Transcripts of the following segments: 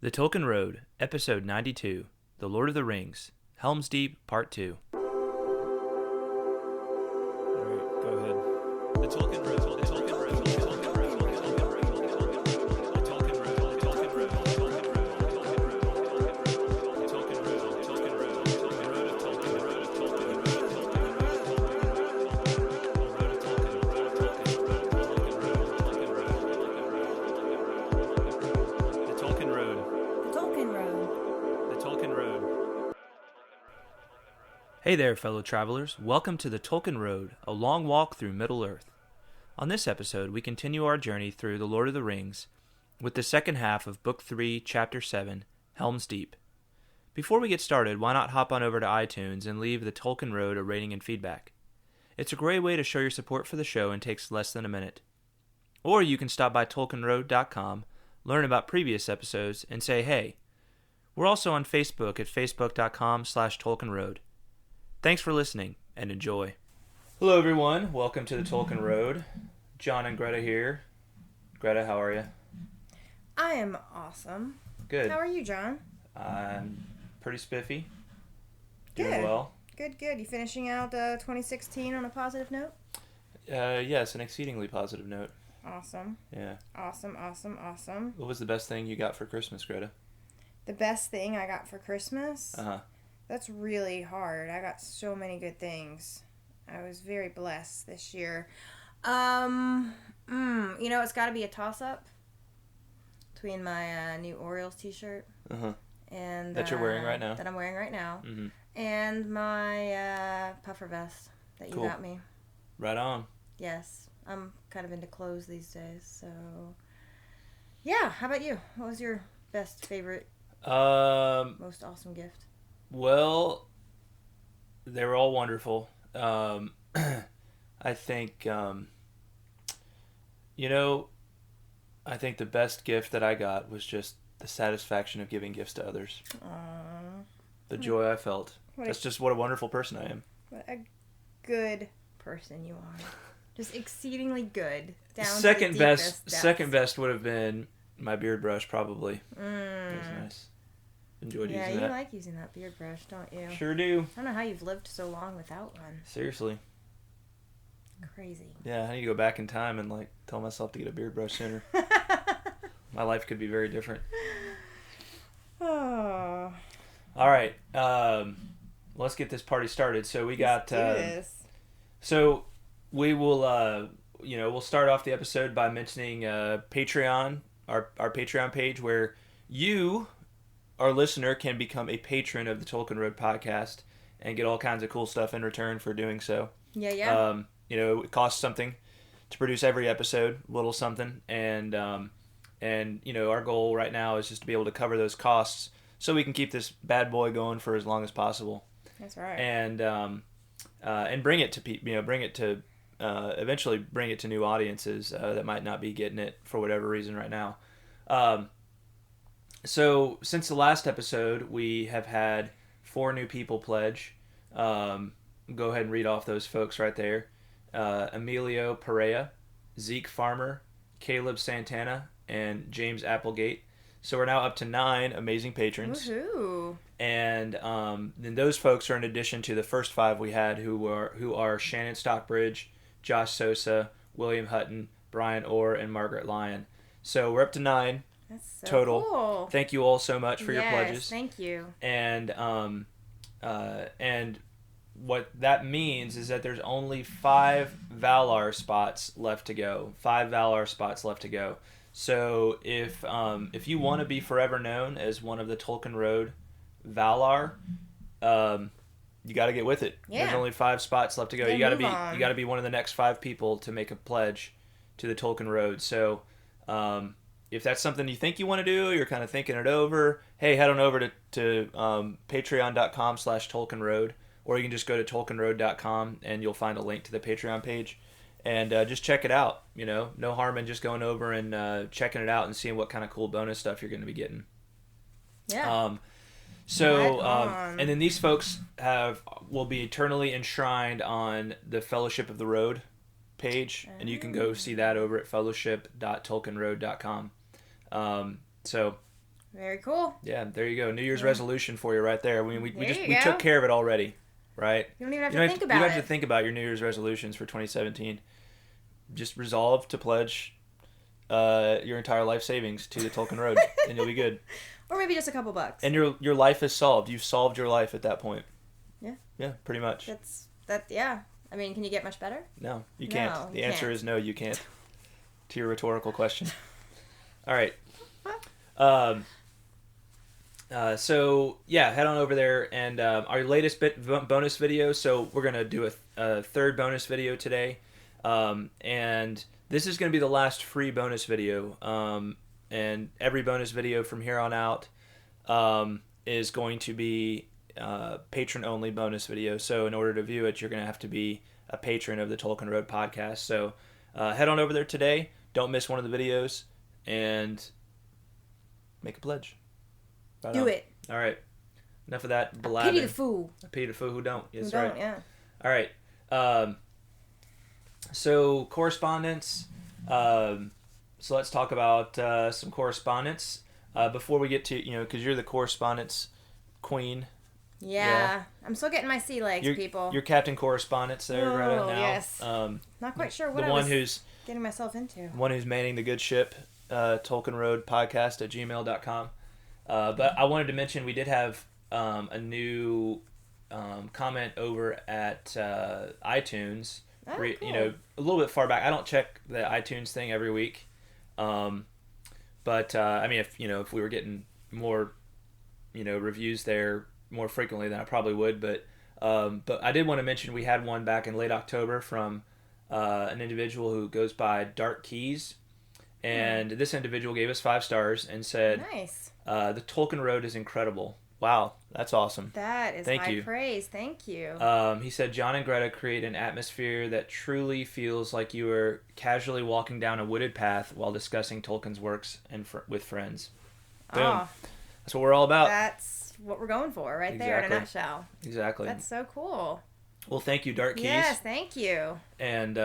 The Tolkien Road, Episode 92, The Lord of the Rings, Helm's Deep, Part 2. All right, go ahead. The Tolkien Road, the Tolkien Road, the Tolkien Road, the Tolkien Road, the Tolkien Road, the Tolkien Road, the Tolkien Road, the Tolkien Road, the Tolkien Road, the Tolkien Road, the Tolkien Road, the Tolkien Road, the Tolkien Road, Hey there, fellow travelers. Welcome to the Tolkien Road, a long walk through Middle-earth. On this episode, we continue our journey through The Lord of the Rings with the second half of Book 3, Chapter 7, Helm's Deep. Before we get started, why not hop on over to iTunes and leave the Tolkien Road a rating and feedback? It's a great way to show your support for the show and takes less than a minute. Or you can stop by tolkienroad.com, learn about previous episodes, and say hey. We're also on Facebook at facebook.com/TolkienRoad. Thanks for listening, and enjoy. Hello, everyone. Welcome to the Tolkien Road. John and Greta here. Greta, how are you? I am awesome. Good. How are you, John? I'm pretty spiffy. Good. Doing well. Good. You finishing out 2016 on a positive note? Yes, an exceedingly positive note. Awesome. Yeah. Awesome. What was the best thing you got for Christmas, Greta? The best thing I got for Christmas? Uh-huh. That's really hard. I got so many good things. I was very blessed this year. It's got to be a toss-up between my new Orioles t-shirt. Uh-huh. And that you're wearing right now. That I'm wearing right now. Mm-hmm. And my puffer vest that you got me. Right on. Yes. I'm kind of into clothes these days, so... Yeah, how about you? What was your best, favorite, most awesome gift? Well, they were all wonderful. I think, I think the best gift that I got was just the satisfaction of giving gifts to others. Aww. The joy I felt. That's just what a wonderful person I am. What a good person you are. Just exceedingly good. Down second to the best. depths. Second best would have been my beard brush, probably. It was nice. Enjoyed using that. Yeah, you like using that beard brush, don't you? Sure do. I don't know how you've lived so long without one. Seriously. Crazy. Yeah, I need to go back in time and tell myself to get a beard brush sooner. My life could be very different. Oh. All right. Let's get this party started. So we got. Let's do this. So we will. We'll start off the episode by mentioning Patreon, our Patreon page, where you, our listener, can become a patron of the Tolkien Road podcast and get all kinds of cool stuff in return for doing so. Yeah. It costs something to produce every episode, a little something, and our goal right now is just to be able to cover those costs so we can keep this bad boy going for as long as possible. That's right. And bring it to eventually bring it to new audiences that might not be getting it for whatever reason right now. So since the last episode, we have had 4 new people pledge. Go ahead and read off those folks right there. Emilio Perea, Zeke Farmer, Caleb Santana, and James Applegate. So we're now up to 9 amazing patrons. Woohoo! And then those folks are in addition to the first 5 we had who are Shannon Stockbridge, Josh Sosa, William Hutton, Brian Orr, and Margaret Lyon. So we're up to 9. That's so total. Cool. Thank you all so much for your pledges. Thank you. And what that means is that there's only 5 Valar spots left to go. 5 Valar spots left to go. So if you want to be forever known as one of the Tolkien Road Valar, you got to get with it. Yeah. There's only 5 spots left to go. Yeah, You got to be one of the next 5 people to make a pledge to the Tolkien Road. So if that's something you think you want to do, you're kind of thinking it over, hey, head on over to patreon.com/TolkienRoad, or you can just go to tolkienroad.com and you'll find a link to the Patreon page. And just check it out. No harm in just going over and checking it out and seeing what kind of cool bonus stuff you're going to be getting. Yeah. And then these folks will be eternally enshrined on the Fellowship of the Road page, and you can go see that over at fellowship.tolkienroad.com. So Very cool. Yeah, there you go. New Year's resolution for you right there. We took care of it already, right? You don't even have to think about it. You don't have to think about your New Year's resolutions for 2017. Just resolve to pledge your entire life savings to the Tolkien Road, and you'll be good. Or maybe just a couple bucks. And your life is solved. You've solved your life at that point. Yeah. Yeah, pretty much. Yeah. I mean, can you get much better? No, you can't. No, the answer is no, you can't. To your rhetorical question. All right. So yeah, head on over there and our latest bonus video. So we're gonna do a third bonus video today, and this is gonna be the last free bonus video. And every bonus video from here on out is going to be patron only bonus video. So in order to view it, you're gonna have to be a patron of the Tolkien Road podcast. So head on over there today. Don't miss one of the videos and make a pledge. Right Do on. it. All right. Enough of that blabbing. Pity the fool. Pity the fool who don't. Yes, who right. Don't, yeah. All right. So correspondence. So let's talk about some correspondence before we get to, because you're the correspondence queen. Yeah. I'm still getting my sea legs, people. You're Captain Correspondence there, Greta, now. Yes. Not quite sure what getting myself into. The one who's manning the good ship, Tolkien Road podcast at gmail.com. But I wanted to mention we did have a new comment over at iTunes. Oh, cool. A little bit far back. I don't check the iTunes thing every week. But I mean, if we were getting more, reviews there more frequently, then I probably would. But I did want to mention we had one back in late October from an individual who goes by Dark Keys, and this individual gave us 5 stars and said, "Nice. The Tolkien Road is incredible." Wow, that's awesome. That is high praise. Thank you. He said, John and Greta create an atmosphere that truly feels like you are casually walking down a wooded path while discussing Tolkien's works and with friends. Boom. Oh, that's what we're all about. That's what we're going for right there in a nutshell. Exactly. That's so cool. Well, thank you, Dark Keys. Yes, thank you. And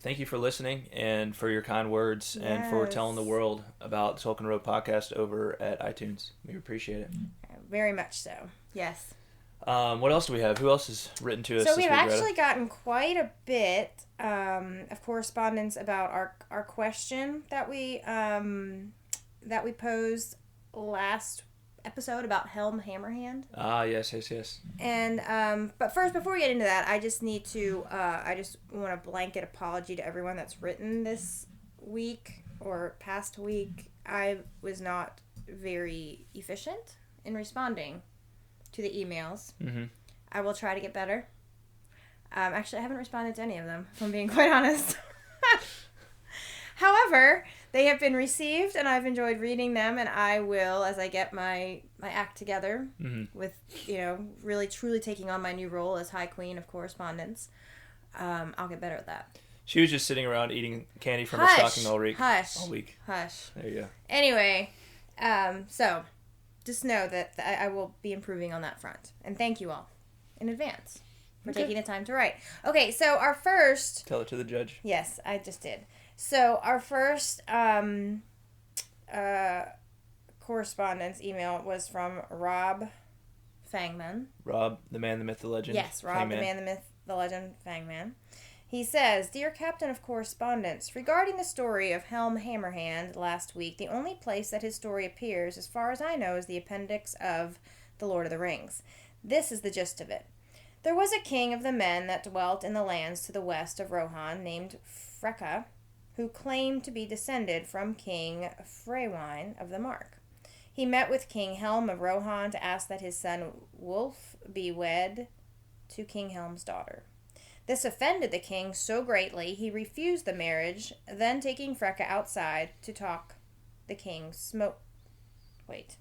thank you for listening and for your kind words and for telling the world about the Tolkien Road podcast over at iTunes. We appreciate it. Very much so. Yes. What else do we have? Who else has written to us? So we've actually gotten quite a bit of correspondence about our question that we posed last episode about Helm Hammerhand. Ah, yes. And but first, before we get into that, I just need to I just want a blanket apology to everyone that's written this week or past week. I was not very efficient in responding to the emails. Mm-hmm. I will try to get better. Actually, I haven't responded to any of them, if I'm being quite honest. However, they have been received, and I've enjoyed reading them, and I will, as I get my act together with, really truly taking on my new role as High Queen of Correspondence, I'll get better at that. She was just sitting around eating candy from her stocking all week. Hush. All week. Hush. There you go. Anyway, so just know that I will be improving on that front. And thank you all in advance for taking the time to write. Okay, so our first... Tell it to the judge. Yes, I just did. So our first correspondence email was from Rob Fangman. Rob, the man, the myth, the legend. Yes, Rob, the man, the myth, the legend, Fangman. He says, Dear Captain of Correspondence, regarding the story of Helm Hammerhand last week, the only place that his story appears, as far as I know, is the appendix of The Lord of the Rings. This is the gist of it. There was a king of the men that dwelt in the lands to the west of Rohan named Freka, who claimed to be descended from King Freywine of the Mark. He met with King Helm of Rohan to ask that his son Wulf be wed to King Helm's daughter. This offended the king so greatly he refused the marriage. Then taking Freka outside to talk, the king smote him,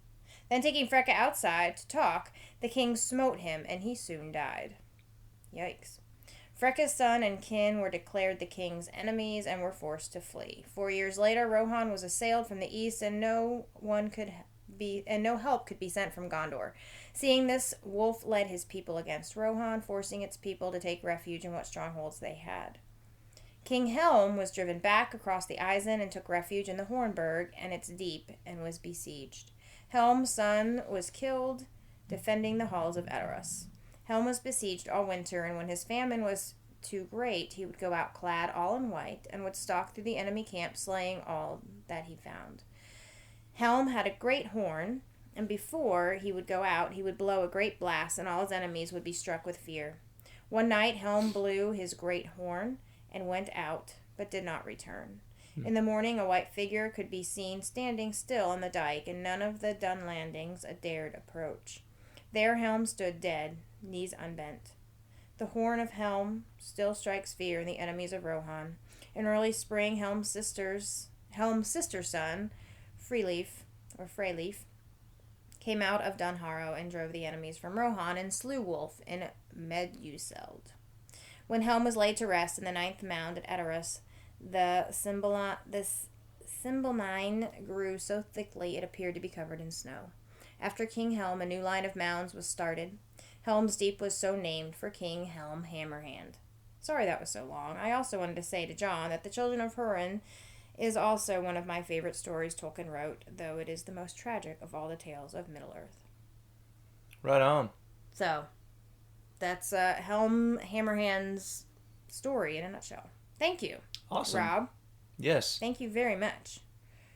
and he soon died. Yikes. Freka's son and kin were declared the king's enemies and were forced to flee. 4 years later, Rohan was assailed from the east, and no help could be sent from Gondor. Seeing this, Wulf led his people against Rohan, forcing its people to take refuge in what strongholds they had. King Helm was driven back across the Isen and took refuge in the Hornburg and its deep and was besieged. Helm's son was killed defending the halls of Edoras. Helm was besieged all winter, and when his famine was too great, he would go out clad all in white and would stalk through the enemy camp, slaying all that he found. Helm had a great horn, and before he would go out, he would blow a great blast, and all his enemies would be struck with fear. One night, Helm blew his great horn and went out, but did not return. In the morning, a white figure could be seen standing still on the dike, and none of the Dunlandings dared approach. There Helm stood dead, knees unbent. The horn of Helm still strikes fear in the enemies of Rohan. In early spring, Helm's sister son, Freyleif, came out of Dunharrow and drove the enemies from Rohan and slew Wolf in Meduseld. When Helm was laid to rest in the 9th mound at Edoras, the Cymbeline grew so thickly it appeared to be covered in snow. After King Helm, a new line of mounds was started. Helm's Deep was so named for King Helm Hammerhand. Sorry that was so long. I also wanted to say to John that The Children of Húrin is also one of my favorite stories Tolkien wrote, though it is the most tragic of all the tales of Middle-earth. Right on. So, that's Helm Hammerhand's story in a nutshell. Thank you. Awesome. Rob. Yes. Thank you very much.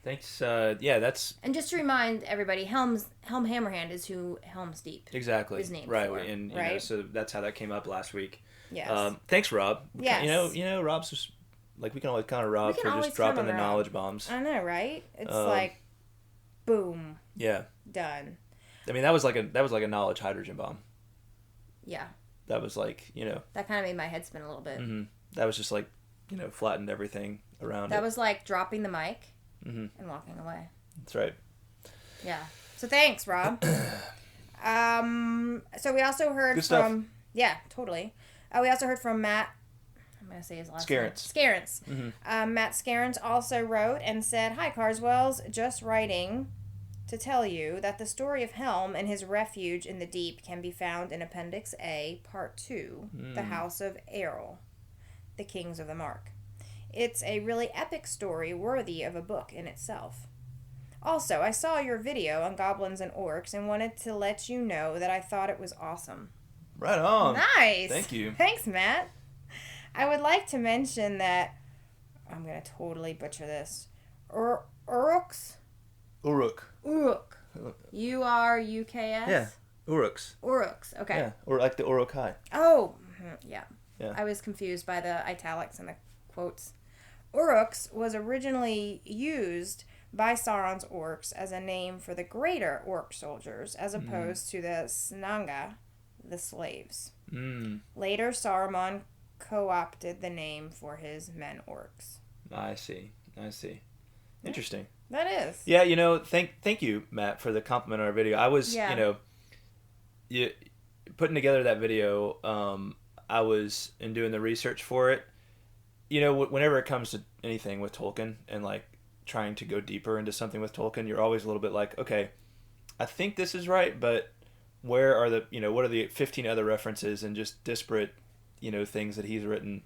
Thanks. That's... And just to remind everybody, Helm Hammerhand is who Helm's Deep Exactly. is named right. for. And, right? know, so that's how that came up last week. Yes. Thanks, Rob. Yes. You know, Rob's just... Like, we can always count on Rob for just dropping the knowledge bombs. I know, right? It's like, boom. Yeah. Done. I mean, that was like a knowledge hydrogen bomb. Yeah. That was like, That kind of made my head spin a little bit. Mm-hmm. That was just like, flattened everything around That was like dropping the mic and walking away. That's right. Yeah. So thanks, Rob. So we also heard Good from... stuff. Yeah, totally. We also heard from Matt... I'm going to say his last name. Scarence. Mm-hmm. Matt Scarence also wrote and said, Hi, Carswells. Just writing to tell you that the story of Helm and his refuge in the deep can be found in Appendix A, Part 2, The House of Errol, The Kings of the Mark. It's a really epic story worthy of a book in itself. Also, I saw your video on goblins and orcs and wanted to let you know that I thought it was awesome. Right on. Nice. Thank you. Thanks, Matt. I would like to mention that I'm going to totally butcher this. Uruks? Uruk. U-R-U-K-S? Yeah. Uruks. Uruks. Okay. Yeah. Or like the Urukai. Oh, yeah. Yeah. I was confused by the italics and the quotes. Uruks was originally used by Sauron's orcs as a name for the greater orc soldiers, as opposed to the Snanga, the slaves. Later, Saruman co-opted the name for his men orcs. I see. Interesting. That is. Yeah, thank you, Matt, for the compliment on our video. I was, putting together that video, I was in doing the research for it. Whenever it comes to anything with Tolkien and like trying to go deeper into something with Tolkien, you're always a little bit like, okay, I think this is right, but where are what are the 15 other references and just disparate, things that he's written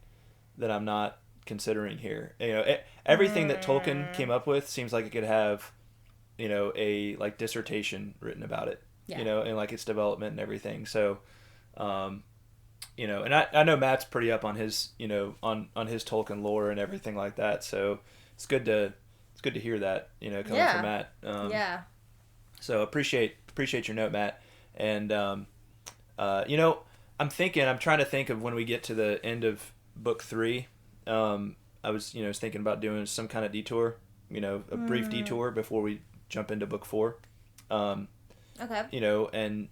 that I'm not considering here. Everything that Tolkien came up with seems like it could have, a like dissertation written about it, and like its development and everything. So, and I know Matt's pretty up on his, on his Tolkien lore and everything like that. So it's good to hear that, coming from Matt. So appreciate your note, Matt. And, I'm trying to think of when we get to the end of book 3. I was thinking about doing some kind of detour, a brief detour before we jump into book 4. Okay. And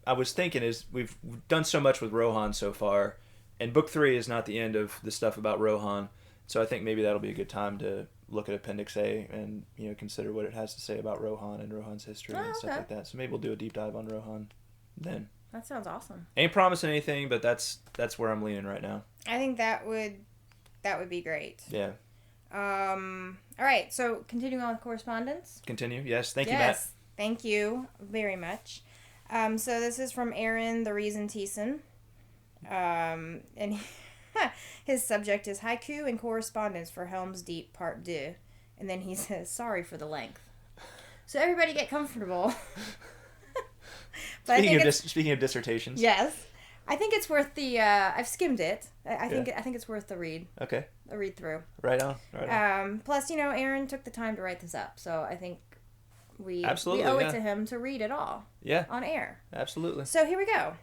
I was thinking we've done so much with Rohan so far, and book 3 is not the end of the stuff about Rohan. So I think maybe that'll be a good time to look at Appendix A and, consider what it has to say about Rohan and Rohan's history and stuff like that. So maybe we'll do a deep dive on Rohan then. That sounds awesome. Ain't promising anything, but that's where I'm leaning right now. I think that would be great. Yeah. All right. So continuing on with correspondence. Continue. Yes. Thank you, Matt. Thank you very much. So this is from Aaron the Reason Thiessen. And his subject is Haiku and Correspondence for Helm's Deep Part 2. And then he says, sorry for the length. So everybody get comfortable. Speaking of dissertations. Yes. I think it's worth the, I've skimmed it. I think it's worth the read. Okay. A read through. Right on. Plus, Aaron took the time to write this up, so I think we Absolutely, owe it to him to read it all. Yeah. On air. Absolutely. So here we go.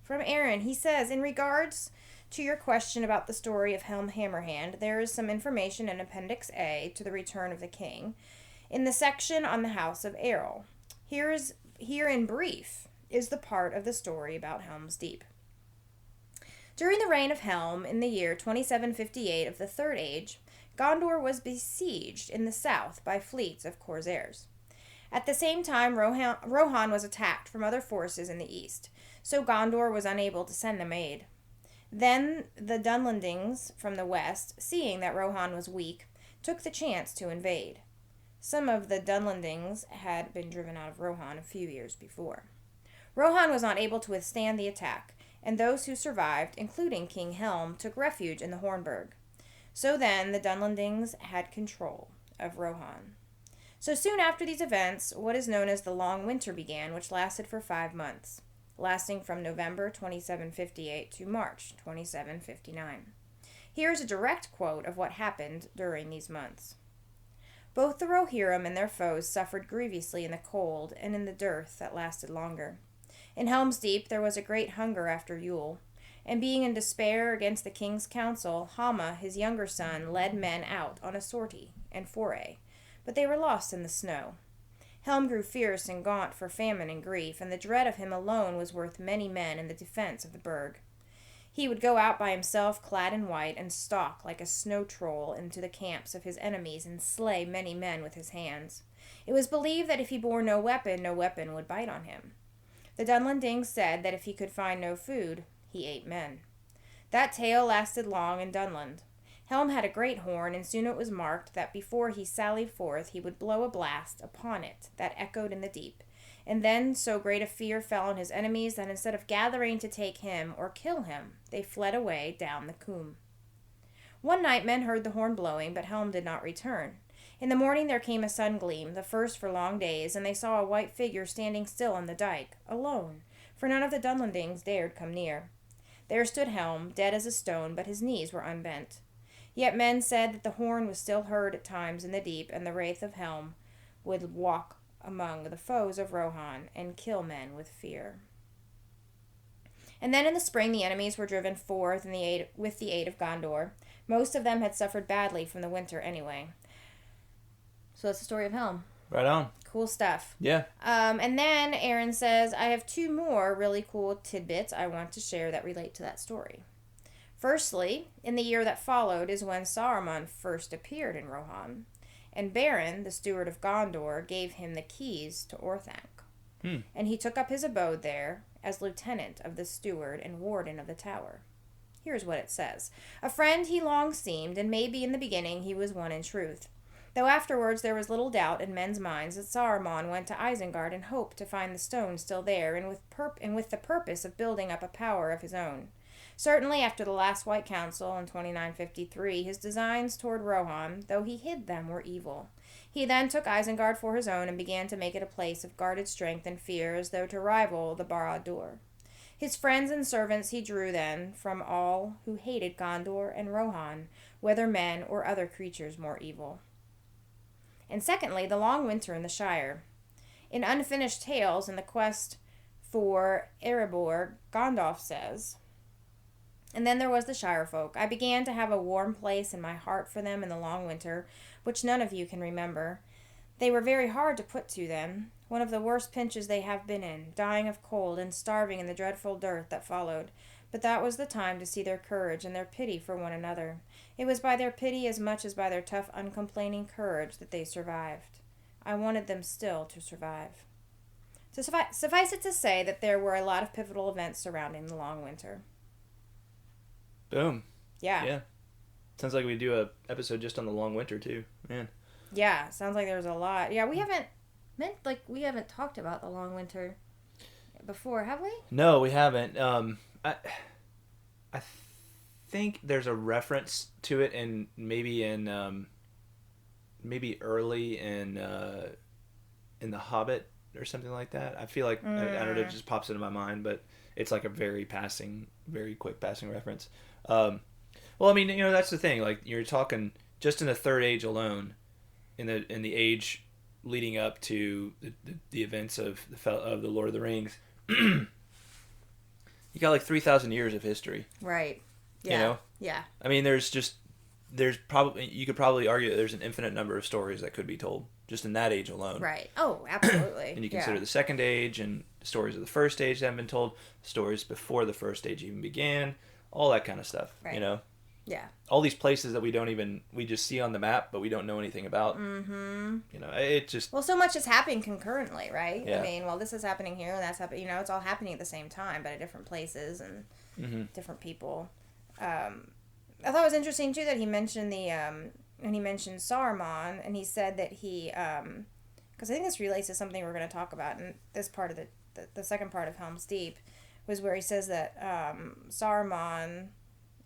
From Aaron, he says, in regards to your question about the story of Helm Hammerhand, there is some information in Appendix A to the Return of the King in the section on the House of Errol. Here in brief is the part of the story about Helm's Deep. During the reign of Helm in the year 2758 of the Third Age, Gondor was besieged in the south by fleets of corsairs. At the same time, Rohan was attacked from other forces in the east, so Gondor was unable to send them aid. Then the Dunlendings from the west, seeing that Rohan was weak, took the chance to invade. Some of the Dunlendings had been driven out of Rohan a few years before. Rohan was not able to withstand the attack, and those who survived, including King Helm, took refuge in the Hornburg. So then the Dunlendings had control of Rohan. So soon after these events, what is known as the Long Winter began, which lasted for 5 months, lasting from November 2758 to March 2759. Here is a direct quote of what happened during these months. Both the Rohirrim and their foes suffered grievously in the cold and in the dearth that lasted longer. In Helm's Deep there was a great hunger after Yule, and being in despair against the king's counsel, Hama, his younger son, led men out on a sortie and foray, but they were lost in the snow. Helm grew fierce and gaunt for famine and grief, and the dread of him alone was worth many men in the defense of the burg. He would go out by himself clad in white and stalk like a snow troll into the camps of his enemies and slay many men with his hands. It was believed that if he bore no weapon would bite on him. The Dunlendings said that if he could find no food, he ate men. That tale lasted long in Dunland. Helm had a great horn, and soon it was marked that before he sallied forth he would blow a blast upon it that echoed in the deep. And then so great a fear fell on his enemies that instead of gathering to take him or kill him, they fled away down the Coombe. One night men heard the horn blowing, but Helm did not return. In the morning there came a sun gleam, the first for long days, and they saw a white figure standing still on the dyke, alone, for none of the Dunlendings dared come near. There stood Helm, dead as a stone, but his knees were unbent. Yet men said that the horn was still heard at times in the deep, and the wraith of Helm would walk among the foes of Rohan and kill men with fear. And then in the spring the enemies were driven forth with the aid of Gondor. Most of them had suffered badly from the winter anyway. So that's the story of Helm. Right on. Cool stuff. Yeah. And then Aaron says, I have 2 more really cool tidbits I want to share that relate to that story. Firstly, in the year that followed is when Saruman first appeared in Rohan, and Beren, the steward of Gondor, gave him the keys to Orthanc. And he took up his abode there as lieutenant of the steward and warden of the tower. Here's what it says. A friend he long seemed, and maybe in the beginning he was one in truth. Though afterwards there was little doubt in men's minds that Saruman went to Isengard in hope to find the stone still there, and with the purpose of building up a power of his own. Certainly after the last White Council in 2953, his designs toward Rohan, though he hid them, were evil. He then took Isengard for his own and began to make it a place of guarded strength and fear, as though to rival the Barad-dûr. His friends and servants he drew then from all who hated Gondor and Rohan, whether men or other creatures more evil. And secondly, the long winter in the Shire. In Unfinished Tales, in the quest for Erebor, Gandalf says, And then there was the Shire folk. I began to have a warm place in my heart for them in the long winter, which none of you can remember. They were very hard to put to them, one of the worst pinches they have been in, dying of cold and starving in the dreadful dearth that followed. But that was the time to see their courage and their pity for one another. It was by their pity as much as by their tough, uncomplaining courage that they survived. I wanted them still to survive. To suffice it to say that there were a lot of pivotal events surrounding the long winter. Boom. Yeah. Sounds like we do a episode just on the long winter too, man. Yeah, sounds like there's a lot. Yeah, we haven't talked about the long winter before, have we? No, we haven't. I think there's a reference to it maybe early in in The Hobbit or something like that. I feel like I don't know, it just pops into my mind, but it's like a very quick passing reference. Well, I mean, that's the thing. Like, you're talking just in the Third Age alone, in the age leading up to the events of the Lord of the Rings. You got like 3,000 years of history. Right. Yeah. Yeah. I mean, you could probably argue that there's an infinite number of stories that could be told just in that age alone. Right. Oh, absolutely. And you consider the Second Age and the stories of the First Age that haven't been told, stories before the First Age even began, all that kind of stuff. Right. Yeah. All these places that we just see on the map, but we don't know anything about. Mm-hmm. It just... Well, so much is happening concurrently, right? Yeah. I mean, this is happening here and that's happening, it's all happening at the same time, but at different places and different people. I thought it was interesting, too, that he mentioned when he mentioned Saruman, and he said that he, because I think this relates to something we're going to talk about in this part of the second part of Helm's Deep, was where he says that Saruman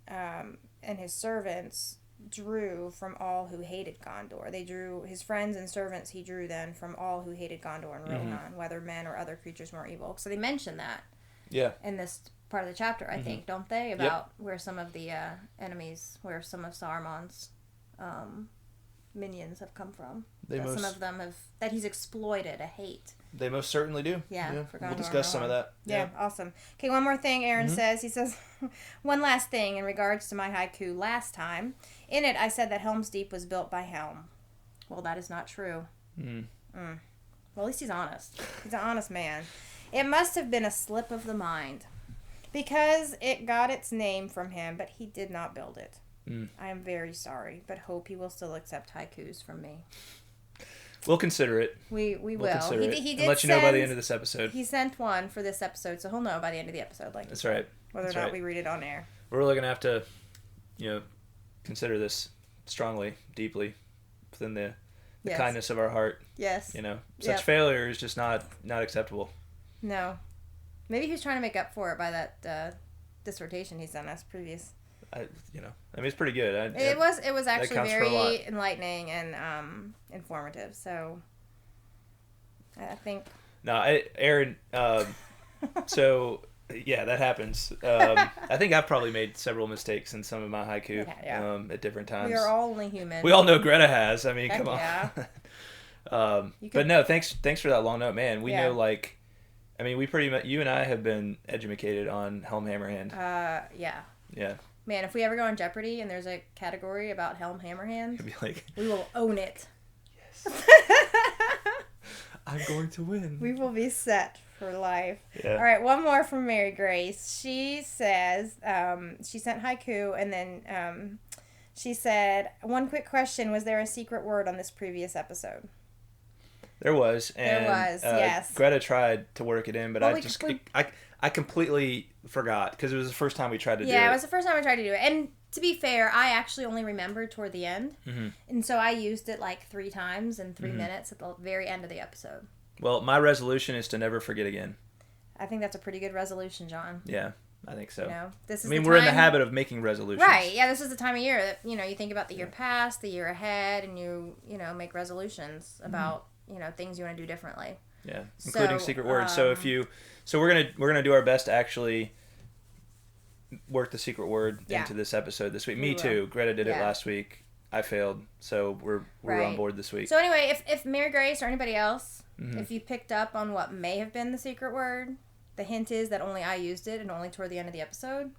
and his servants drew from all who hated Gondor. They drew his friends and servants. He drew then from all who hated Gondor and Rohan, whether men or other creatures more evil. So they mention that. Yeah. In this part of the chapter, I think, don't they? About where some of the enemies, where some of Saruman's minions have come from. Some of them that he's exploited, a hate. They most certainly do. Yeah. We'll discuss some of that. Yeah, awesome. Okay, one more thing Aaron says. He says, one last thing in regards to my haiku last time. In it, I said that Helm's Deep was built by Helm. Well, that is not true. Well, at least he's honest. He's an honest man. It must have been a slip of the mind, because it got its name from him, but he did not build it. I am very sorry, but hope he will still accept haikus from me. We'll consider it. We will. He did let you know by the end of this episode. He sent one for this episode, so he'll know by the end of the episode. That's right. Whether or not we read it on air. We're really going to have to, consider this strongly, deeply, within the kindness of our heart. Yes. Such failure is just not acceptable. No. Maybe he was trying to make up for it by that dissertation he sent us previous. It's pretty good. It was actually very enlightening and informative. So I think. No, Aaron. So yeah, that happens. I think I've probably made several mistakes in some of my haiku at different times. We are all only human. We all know Greta has. I mean, come on. Yeah. But no, thanks for that long note, man. We know we pretty much, you and I have been educated on Helm Hammerhand. Yeah. Yeah. Man, if we ever go on Jeopardy and there's a category about Helm Hammerhand, it'd be like, we will own it. Yes. I'm going to win. We will be set for life. Yeah. All right, one more from Mary Grace. She says, she sent haiku, and then she said, one quick question, was there a secret word on this previous episode? There was. And, yes. Greta tried to work it in, but I completely forgot because it was the first time we tried to do it. Yeah, it was the first time I tried to do it. And to be fair, I actually only remembered toward the end. And so I used it like 3 times in 3 minutes at the very end of the episode. Well, my resolution is to never forget again. I think that's a pretty good resolution, John. Yeah, I think so. We're in the habit of making resolutions. Right, yeah, this is the time of year that, you think about the year past, the year ahead, and you make resolutions about, things you want to do differently. Yeah, including secret words. So we're gonna do our best to actually work the secret word into this episode this week. Me too. Greta did it last week. I failed, so we're on board this week. So anyway, if Mary Grace or anybody else, if you picked up on what may have been the secret word, the hint is that only I used it and only toward the end of the episode.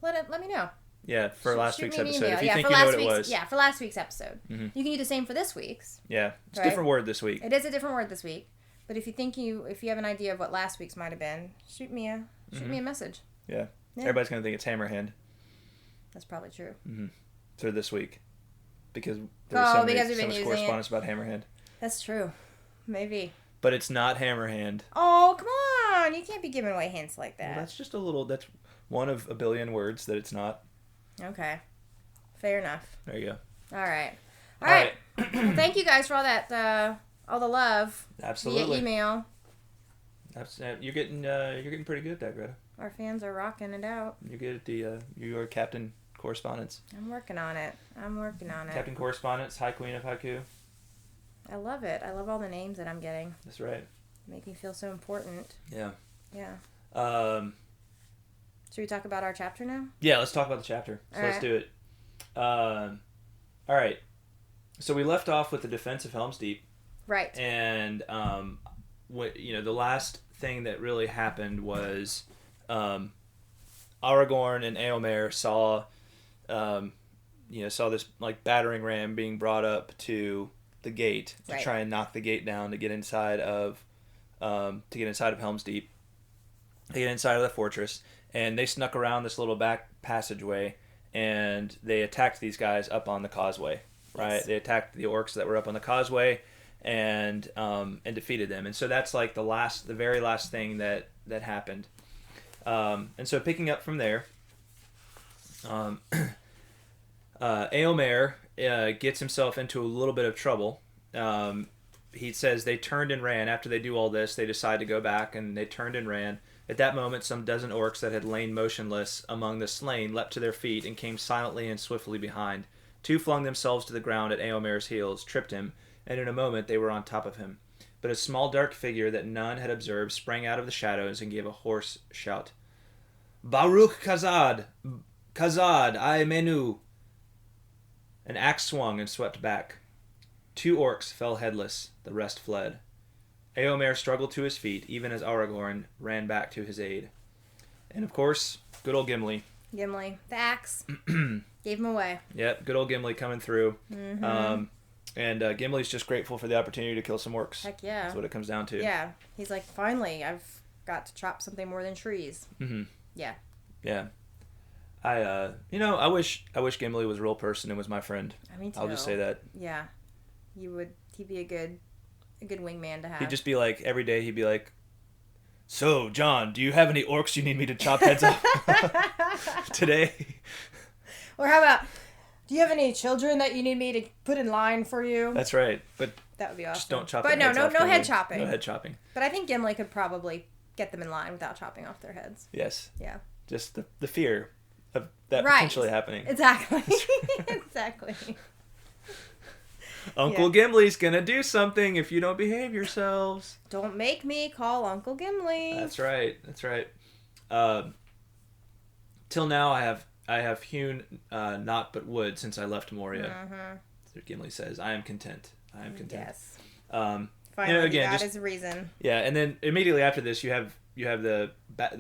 Let me know. Yeah, for last week's episode. If you think you know what it was. Yeah, for last week's episode. You can do the same for this week's. Yeah, it's a different word this week. It is a different word this week. But if you have an idea of what last week's might have been, shoot me a message. Yeah. Everybody's gonna think it's Hammerhand. That's probably true. For this week, because there was so much correspondence it. about Hammerhand. That's true. Maybe. But it's not Hammerhand. Oh, come on! You can't be giving away hints like that. Well, that's just a little. That's one of a billion words that it's not. Okay. Fair enough. There you go. All right. Well, thank you guys for all that. All the love. Absolutely. Via email. You're getting pretty good at that, Greta. Our fans are rocking it out. You're good at you are Captain Correspondence. I'm working on it. Captain Correspondence, High Queen of Haiku. I love it. I love all the names that I'm getting. That's right. Make me feel so important. Yeah. Yeah. Should we talk about our chapter now? Yeah, let's talk about the chapter. So let's do it. All right. So we left off with the defense of Helm's Deep. Right. And the last thing that really happened was Aragorn and Éomer saw this like battering ram being brought up to the gate to try and knock the gate down to get inside of Helm's Deep, to get inside of the fortress. And they snuck around this little back passageway, and they attacked these guys up on the causeway. Right? Yes. They attacked the orcs that were up on the causeway, and defeated them. And so that's like the very last thing that happened. And so picking up from there, Éomer gets himself into a little bit of trouble. He says they turned and ran. After they do all this, they decide to go back, and they turned and ran. At that moment, some dozen orcs that had lain motionless among the slain leapt to their feet and came silently and swiftly behind. Two flung themselves to the ground at Éomer's heels, tripped him, and in a moment they were on top of him. But a small dark figure that none had observed sprang out of the shadows and gave a hoarse shout. Baruch Kazad! Kazad, I menu! An axe swung and swept back. Two orcs fell headless, the rest fled. Éomer struggled to his feet, even as Aragorn ran back to his aid. And of course, good old Gimli. The axe. Gave him away. Yep, good old Gimli coming through. Mm-hmm. And Gimli's just grateful for the opportunity to kill some orcs. Heck yeah. That's what it comes down to. Yeah. He's like, finally, I've got to chop something more than trees. Mm-hmm. Yeah. Yeah. I wish Gimli was a real person and was my friend. Me too. I'll just say that. Yeah. He'd be a good wingman to have. He'd just be like, every day he'd be like, so, John, do you have any orcs you need me to chop heads off today? Or how about, do you have any children that you need me to put in line for you? That's right. But that would be awesome. Just don't chop their heads off. But no head chopping. No head chopping. But I think Gimli could probably get them in line without chopping off their heads. Yes. Yeah. Just the fear of that potentially happening. Exactly. Exactly. Uncle Gimli's gonna do something if you don't behave yourselves. Don't make me call Uncle Gimli. That's right. Till now, I have hewn naught but wood since I left Moria. Mm-hmm. So Gimli says, "I am content. I am content." Yes. Finally, again, that is a reason. Yeah, and then immediately after this, you have the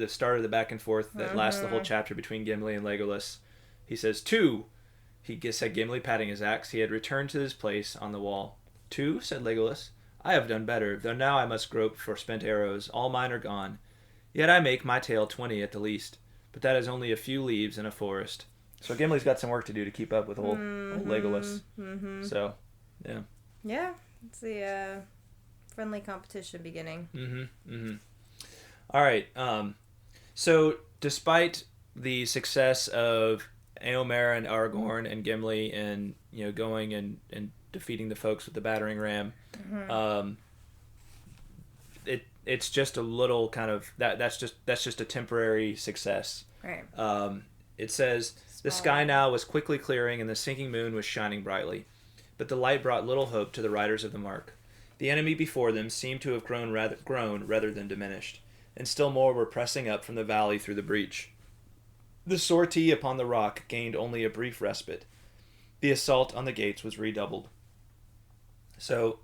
start of the back and forth that lasts the whole chapter between Gimli and Legolas. He says, "Two." He said Gimli, patting his axe. He had returned to his place on the wall. "Two," said Legolas. "I have done better, though now I must grope for spent arrows. All mine are gone. Yet I make my tale 20 at the least. But that is only a few leaves in a forest." So Gimli's got some work to do to keep up with old Legolas. Mm-hmm. So, yeah. Yeah, it's the friendly competition beginning. Mm-hmm. Mm-hmm. All right. So despite the success of Éomer and Aragorn and Gimli and going and defeating the folks with the battering ram, it's just a little kind of that's just a temporary success. Right. It says the sky now was quickly clearing and the sinking moon was shining brightly, but the light brought little hope to the riders of the mark. The enemy before them seemed to have grown rather than diminished, and still more were pressing up from the valley through the breach. The sortie upon the rock gained only a brief respite. The assault on the gates was redoubled. So,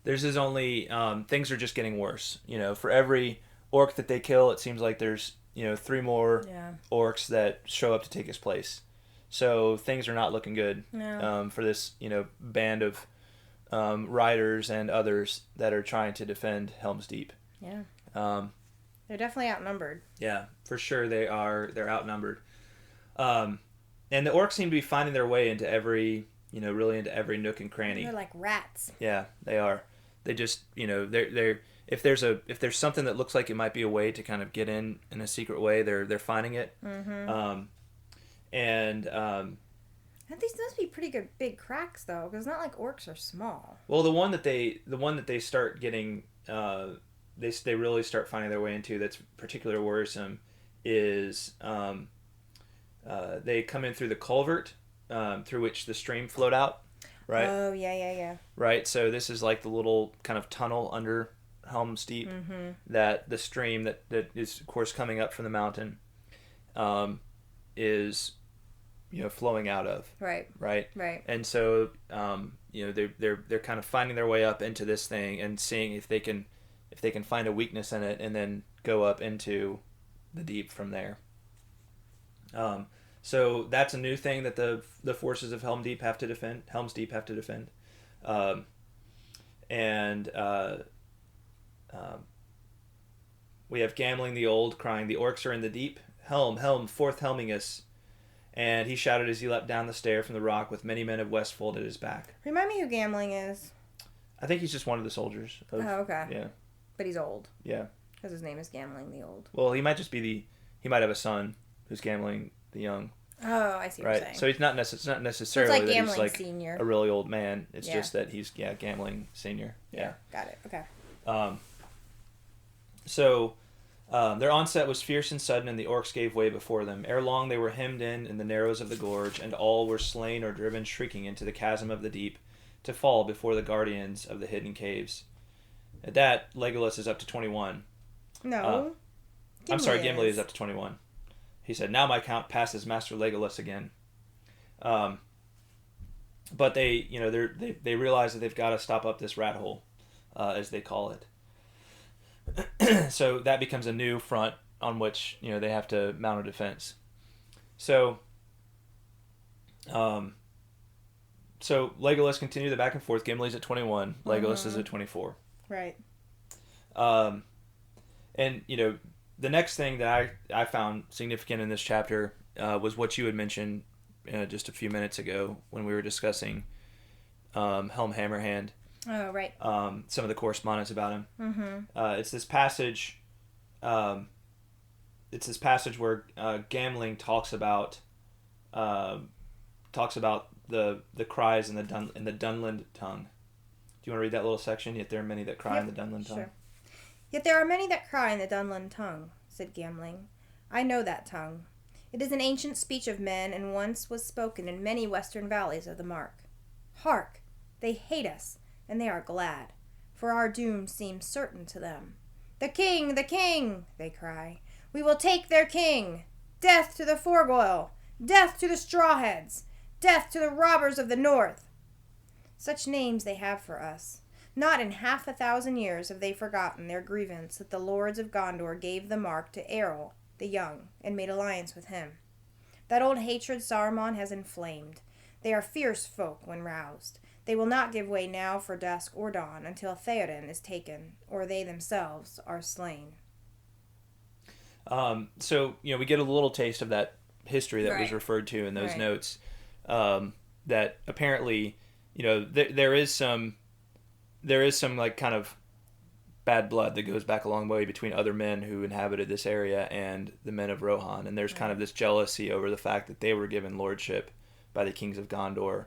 things are just getting worse. For every orc that they kill, it seems like there's, 3 more orcs that show up to take his place. So, things are not looking good for this, band of riders and others that are trying to defend Helm's Deep. Yeah. They're definitely outnumbered. Yeah, for sure they are. They're outnumbered. And the orcs seem to be finding their way into every nook and cranny. They're like rats. Yeah, they are. They just, they're if there's something that looks like it might be a way to kind of get in a secret way, they're finding it. Mm-hmm. And these must be pretty good big cracks though, because it's not like orcs are small. Well, the one that they start getting they really start finding their way into that's particularly worrisome is they come in through the culvert through which the stream flowed out. right? Oh, yeah. Right. So this is like the little kind of tunnel under Helm's Deep that the stream that is, of course, coming up from the mountain is, flowing out of. Right. And so, they're kind of finding their way up into this thing and seeing if they can find a weakness in it and then go up into the deep from there. So that's a new thing that the forces of Helm's Deep have to defend. We have Gimli the Old crying, "The orcs are in the deep. Helm, Helm, forth helming us." And he shouted as he leapt down the stair from the rock with many men of Westfold at his back. Remind me who Gimli is. I think he's just one of the soldiers. Oh, okay. Yeah. But he's old. Yeah. Because his name is Gimli the Old. Well, he might just be he might have a son who's Gimli the Young. Oh, I see what you're saying. So he's not necessarily so that he's like Senior. A really old man. It's just that he's Gimli Senior. Yeah. Got it. Okay. Their onset was fierce and sudden, and the orcs gave way before them. Ere long they were hemmed in the narrows of the gorge, and all were slain or driven shrieking into the chasm of the deep, to fall before the guardians of the hidden caves. At that, Legolas is up to 21. No. I'm sorry, Gimli is up to 21. He said, "Now my count passes Master Legolas again." But they realize that they've got to stop up this rat hole, as they call it. So that becomes a new front on which they have to mount a defense. So Legolas continued the back and forth. Gimli's at 21. Legolas is at 24. Right. And the next thing that I found significant in this chapter was what you had mentioned just a few minutes ago when we were discussing Helm Hammerhand. Oh, right. Some of the correspondence about him. Mm-hmm. It's this passage. Where Gimli talks about the cries in the Dunland tongue. Do you want to read that little section? Yet there are many that cry in the Dunland tongue. Sure. Yet there are many that cry in the Dunland tongue, said Gimli. I know that tongue. It is an ancient speech of men, and once was spoken in many western valleys of the Mark. Hark! They hate us, and they are glad, for our doom seems certain to them. The king! The king! They cry. We will take their king! Death to the Forgoil! Death to the Strawheads! Death to the robbers of the north! Such names they have for us. Not in 1,000 years have they forgotten their grievance that the lords of Gondor gave the mark to Eorl the Young and made alliance with him. That old hatred Saruman has inflamed. They are fierce folk when roused. They will not give way now for dusk or dawn until Theoden is taken, or they themselves are slain. So we get a little taste of that history that was referred to in those notes. That apparently, there is some like kind of bad blood that goes back a long way between other men who inhabited this area and the men of Rohan, and there's kind of this jealousy over the fact that they were given lordship by the kings of Gondor,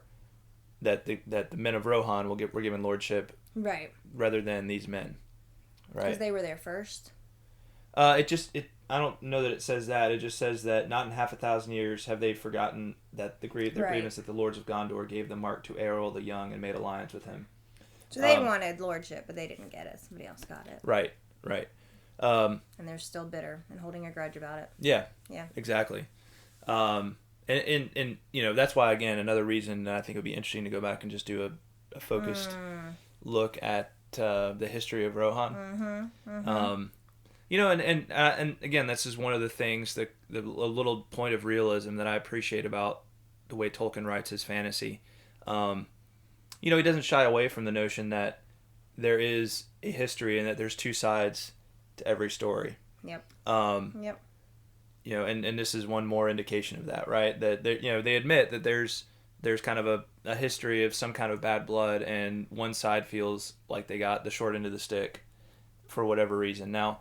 that the men of Rohan were given lordship rather than these men, right? Because they were there first. I don't know that it says that. It just says that not in 1,000 years have they forgotten that their grievance that the lords of Gondor gave the mark to Eorl the Young and made alliance with him. So they wanted lordship, but they didn't get it. Somebody else got it. Right. And they're still bitter and holding a grudge about it. Yeah. Exactly. And that's why, again, another reason that I think it would be interesting to go back and just do a focused look at the history of Rohan. And again, this is one of the things that a little point of realism that I appreciate about the way Tolkien writes his fantasy. He doesn't shy away from the notion that there is a history and that there's two sides to every story. Yep. And this is one more indication of that, right? That they admit that there's kind of a history of some kind of bad blood, and one side feels like they got the short end of the stick for whatever reason. Now,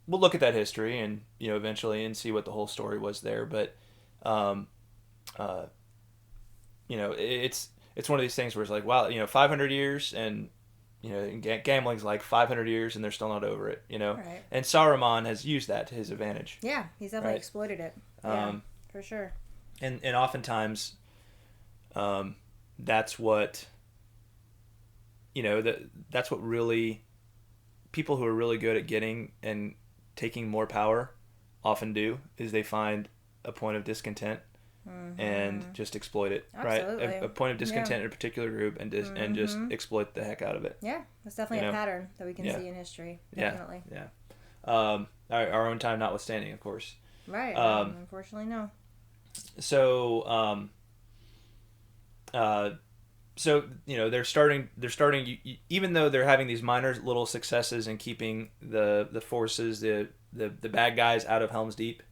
we'll look at that history and eventually and see what the whole story was there, but it's one of these things where it's like, wow, 500 years and Gambling's like 500 years and they're still not over it, Right. And Saruman has used that to his advantage. Yeah, he's definitely exploited it. For sure. And oftentimes, that's what, that's what really, people who are really good at getting and taking more power often do, is they find a point of discontent and just exploit it. Absolutely. Right? A point of discontent in a particular group and just exploit the heck out of it. Yeah, that's definitely a pattern that we can see in history. Definitely. Yeah. Our own time notwithstanding, of course. Right. Unfortunately, no. So, they're starting, even though they're having these minor little successes in keeping the forces, the bad guys out of Helm's Deep,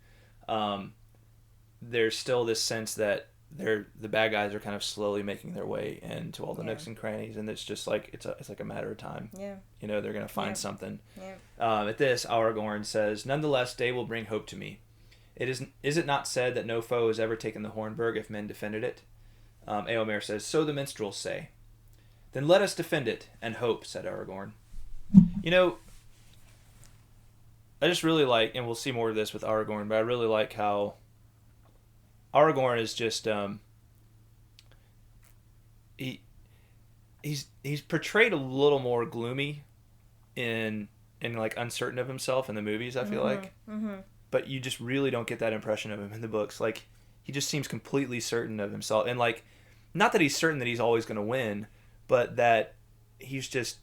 there's still this sense that the bad guys are kind of slowly making their way into all the nooks and crannies, and it's just like it's like a matter of time. Yeah. They're gonna find something. Yeah. At this, Aragorn says, "Nonetheless, day will bring hope to me. Is it not said that no foe has ever taken the Hornburg if men defended it?" Eomer says, "So the minstrels say." "Then let us defend it and hope," said Aragorn. I just really like, and we'll see more of this with Aragorn, but I really like how Aragorn is just he's portrayed a little more gloomy and like uncertain of himself in the movies, I feel like. Mm-hmm. But you just really don't get that impression of him in the books. Like, he just seems completely certain of himself, and like, not that he's certain that he's always going to win, but that he's just,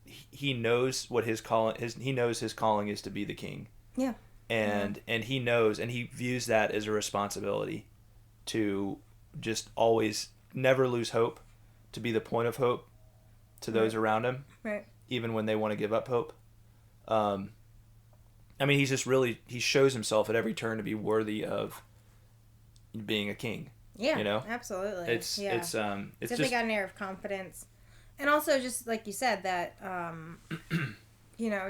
he knows what his calling is. He knows his calling is to be the king. Yeah. And he knows, and he views that as a responsibility to just always never lose hope, to be the point of hope to those around him, even when they want to give up hope. I mean, he's just really, he shows himself at every turn to be worthy of being a king. Yeah, absolutely. It's definitely got an air of confidence, and also just like you said, that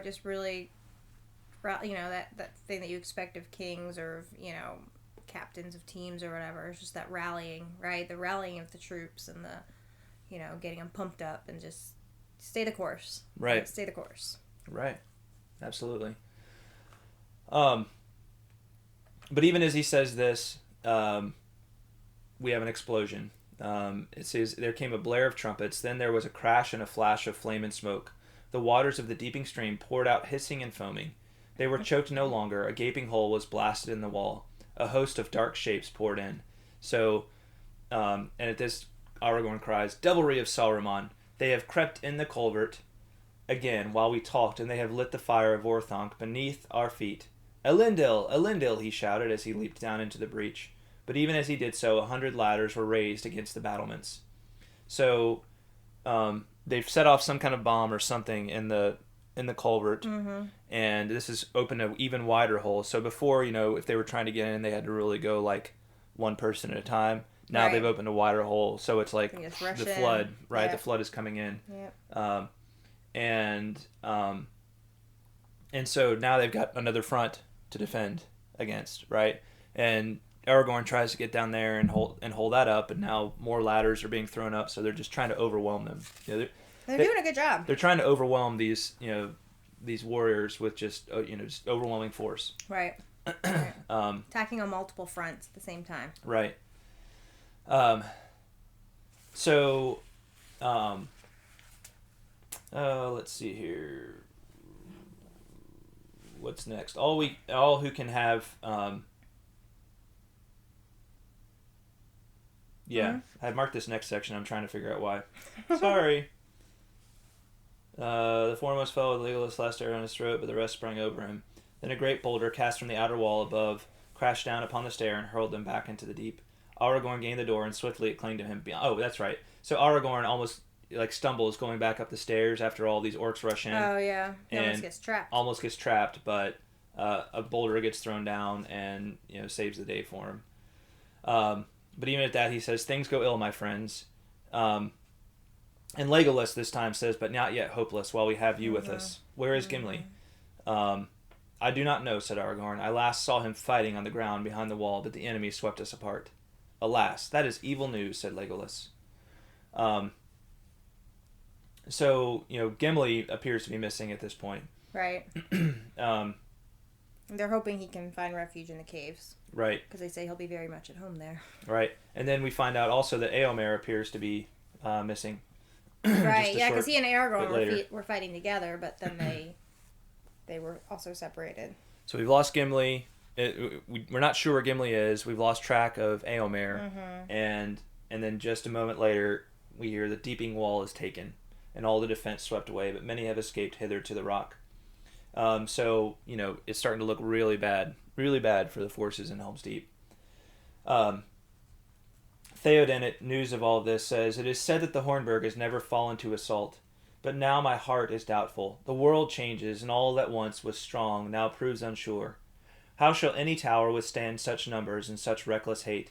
just really, that thing that you expect of kings or captains of teams or whatever. It's just that rallying, right? The rallying of the troops and the, getting them pumped up and just stay the course. Right. Stay the course. Right. Absolutely. But even as he says this, we have an explosion. It says, "There came a blare of trumpets, then there was a crash and a flash of flame and smoke. The waters of the deeping stream poured out hissing and foaming. They were choked no longer. A gaping hole was blasted in the wall. A host of dark shapes poured in." So, and at this, Aragorn cries, "Devilry of Saruman! They have crept in the culvert again while we talked, and they have lit the fire of Orthanc beneath our feet. Elendil! Elendil!" he shouted as he leaped down into the breach. But even as he did so, 100 ladders were raised against the battlements. So, they've set off some kind of bomb or something in the culvert, and this has opened an even wider hole. So before, if they were trying to get in, they had to really go like one person at a time. Now they've opened a wider hole, so it's like the flood, right? Yeah. The flood is coming in. Yep. And so now they've got another front to defend against, right? And Aragorn tries to get down there and hold that up, and now more ladders are being thrown up, so they're just trying to overwhelm them. They're doing a good job. They're trying to overwhelm these warriors with just overwhelming force. Right. Attacking on multiple fronts at the same time. Right. Let's see here. What's next? All who can have. I marked this next section. I'm trying to figure out why. Sorry. The foremost fell with Legolas' last arrow in his throat, but the rest sprang over him. Then a great boulder, cast from the outer wall above, crashed down upon the stair and hurled them back into the deep. Aragorn gained the door, and swiftly it clanged to him. Oh, that's right. So Aragorn almost stumbles going back up the stairs after all these orcs rush in. Oh yeah, he almost gets trapped. But a boulder gets thrown down and saves the day for him. But even at that, he says, "Things go ill, my friends." And Legolas this time says, "But not yet hopeless, while we have you with us. Where is Gimli?" "I do not know," said Aragorn. "I last saw him fighting on the ground behind the wall, but the enemy swept us apart." "Alas, that is evil news," said Legolas. So, Gimli appears to be missing at this point. Right. They're hoping he can find refuge in the caves. Right. Because they say he'll be very much at home there. Right. And then we find out also that Eomer appears to be missing. Right, yeah, because he and Aragorn were fighting together, but then they were also separated. So we've lost Gimli. We're not sure where Gimli is. We've lost track of Eomer. And then just a moment later, we hear the Deeping Wall is taken, and all the defense swept away, but many have escaped hither to the rock. So, it's starting to look really bad for the forces in Helm's Deep. Theoden, at news of all this, says, "It is said that the Hornburg has never fallen to assault, but now my heart is doubtful. The world changes, and all that once was strong now proves unsure. How shall any tower withstand such numbers and such reckless hate?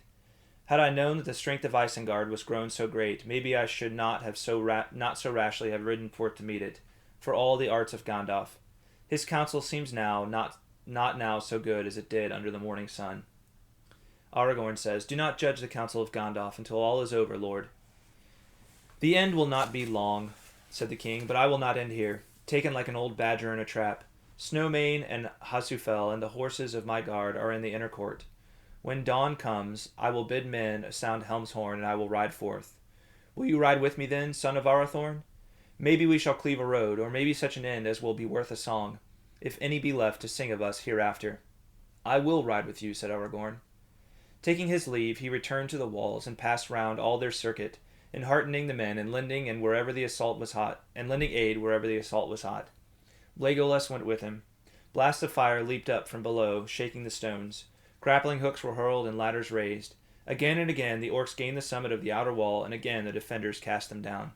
Had I known that the strength of Isengard was grown so great, maybe I should not have not so rashly have ridden forth to meet it, for all the arts of Gandalf. His counsel seems now not now so good as it did under the morning sun." Aragorn says, "Do not judge the counsel of Gandalf until all is over, Lord." "The end will not be long," said the king, "but I will not end here, taken like an old badger in a trap. Snowmane and Hasufel and the horses of my guard are in the inner court. When dawn comes, I will bid men sound Helm's horn, and I will ride forth. Will you ride with me then, son of Arathorn? Maybe we shall cleave a road, or maybe such an end as will be worth a song, if any be left to sing of us hereafter." "I will ride with you," said Aragorn. Taking his leave, he returned to the walls and passed round all their circuit, enheartening the men and lending aid wherever the assault was hot. Legolas went with him. Blasts of fire leaped up from below, shaking the stones. Grappling hooks were hurled and ladders raised. Again and again the orcs gained the summit of the outer wall, and again the defenders cast them down.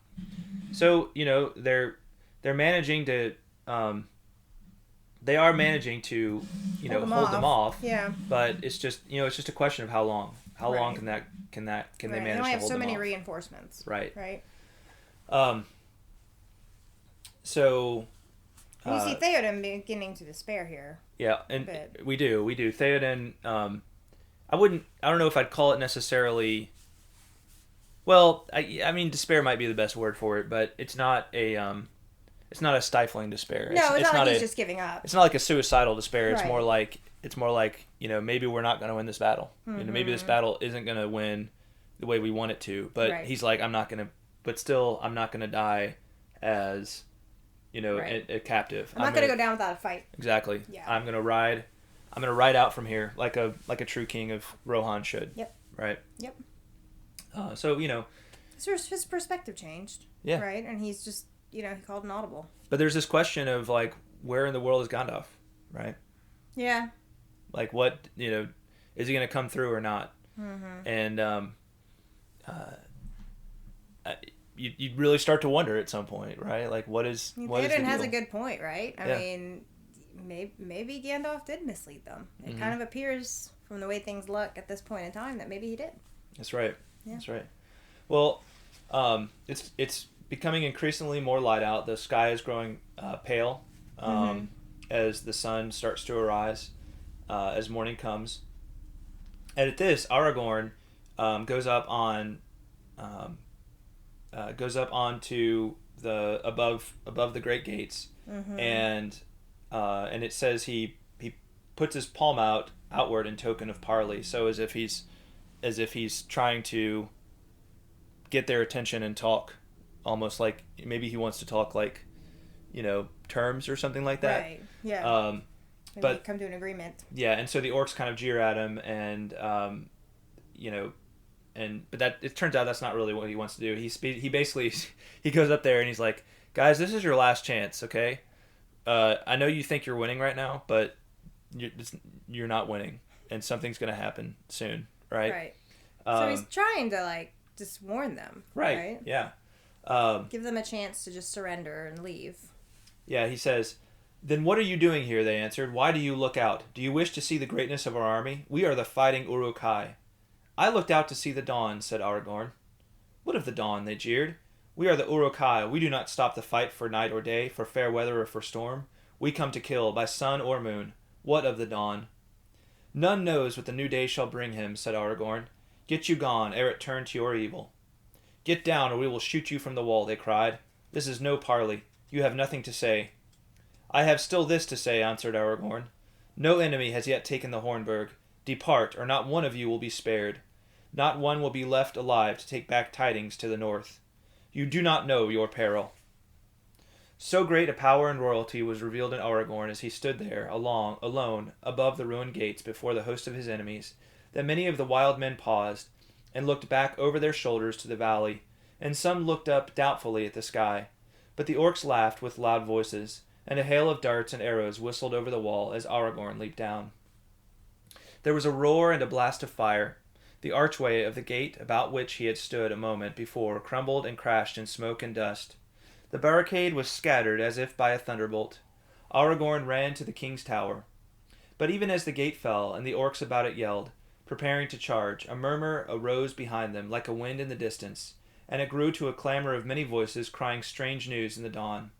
So they're managing to hold them off. Yeah. But it's just a question of how long. How long can they manage to hold them off? They only have so many reinforcements. Right. Right. So. You see Theoden beginning to despair here. Yeah, and we do. Theoden. I don't know if I'd call it necessarily. Well, I mean, despair might be the best word for it, but it's not a stifling despair. No, it's not like he's just giving up. It's not like a suicidal despair. It's right. more like maybe we're not going to win this battle. Mm-hmm. Maybe this battle isn't going to win the way we want it to. But he's like, I'm not going to die as a captive. I'm not going to go down without a fight. Exactly. Yeah. I'm going to ride out from here like a true king of Rohan should. Yep. Right. Yep. So his perspective changed. Yeah. Right, and he's just he called an audible. But there's this question of like, where in the world is Gandalf, right? Yeah. Like, what is he going to come through or not? Mm-hmm. And you really start to wonder at some point, right? Like, what is the Theoden has deal? a good point, right? I mean, maybe Gandalf did mislead them. It kind of appears from the way things look at this point in time that maybe he did. That's right. Yeah. That's right. Well, it's becoming increasingly more light out. The sky is growing pale as the sun starts to arise, as morning comes. And at this, Aragorn goes up onto the above the great gates, and it says he puts his palm outward in token of parley, so as if he's trying to get their attention and talk, almost like maybe he wants to talk like terms or something like that. Right. Yeah. Maybe come to an agreement. Yeah, and so the orcs kind of jeer at him, and but that it turns out that's not really what he wants to do. He basically he goes up there and he's like, "Guys, this is your last chance, okay? I know you think you're winning right now, but you're not winning, and something's gonna happen soon, right?" Right. So he's trying to just warn them. Right. Yeah. Give them a chance to just surrender and leave. Yeah. He says, "Then what are you doing here?" They answered. "Why do you look out? Do you wish to see the greatness of our army? We are the fighting Uruk-hai." "I looked out to see the dawn," said Aragorn. "What of the dawn?" they jeered. "We are the Uruk-hai. We do not stop the fight for night or day, for fair weather or for storm. We come to kill, by sun or moon. What of the dawn?" "None knows what the new day shall bring him," said Aragorn. "Get you gone, ere it turn to your evil." "Get down, or we will shoot you from the wall," they cried. "This is no parley. You have nothing to say." "I have still this to say," answered Aragorn. No enemy has yet taken the Hornburg. Depart, or not one of you will be spared. Not one will be left alive to take back tidings to the north. You do not know your peril." So great a power and royalty was revealed in Aragorn as he stood there, alone, above the ruined gates before the host of his enemies, that many of the wild men paused, and looked back over their shoulders to the valley, and some looked up doubtfully at the sky. But the orcs laughed with loud voices, and a hail of darts and arrows whistled over the wall as Aragorn leaped down. There was a roar and a blast of fire. The archway of the gate about which he had stood a moment before crumbled and crashed in smoke and dust. The barricade was scattered as if by a thunderbolt. Aragorn ran to the king's tower. But even as the gate fell and the orcs about it yelled, preparing to charge, a murmur arose behind them like a wind in the distance, and it grew to a clamor of many voices crying strange news in the dawn.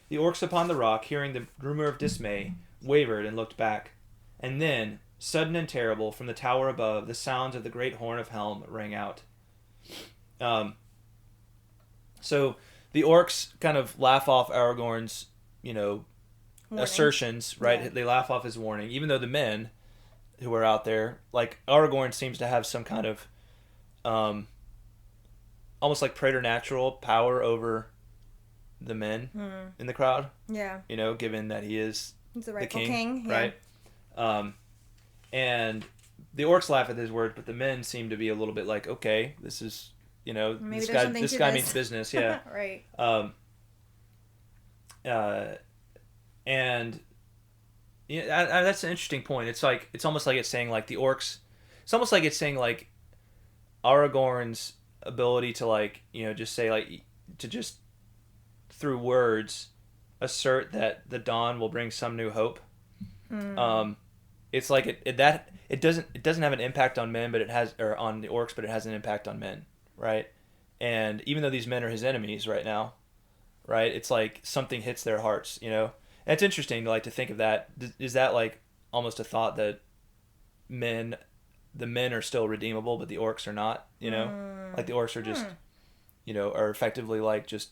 The orcs upon the rock, hearing the rumor of dismay, wavered and looked back. And then, sudden and terrible, from the tower above, the sounds of the great horn of Helm rang out. So the orcs kind of laugh off Aragorn's, warning. Assertions, right? Yeah. They laugh off his warning, even though the men who are out there, like Aragorn seems to have some kind of almost like preternatural power over the men in the crowd. Yeah. Given that he's the rightful king, right? Yeah. And the orcs laugh at his words, but the men seem to be a little bit like, okay, this is, maybe this guy means business, yeah. Right. And that's an interesting point. It's almost like it's saying like the orcs. It's almost like it's saying like Aragorn's ability to just say to just through words assert that the dawn will bring some new hope. It's like it doesn't have an impact on men, but it has, or on the orcs, but it has an impact on men, right? And even though these men are his enemies right now, right? It's like something hits their hearts, And it's interesting to think of that. Is that like almost a thought that the men are still redeemable, but the orcs are not, Like the orcs are just, are effectively just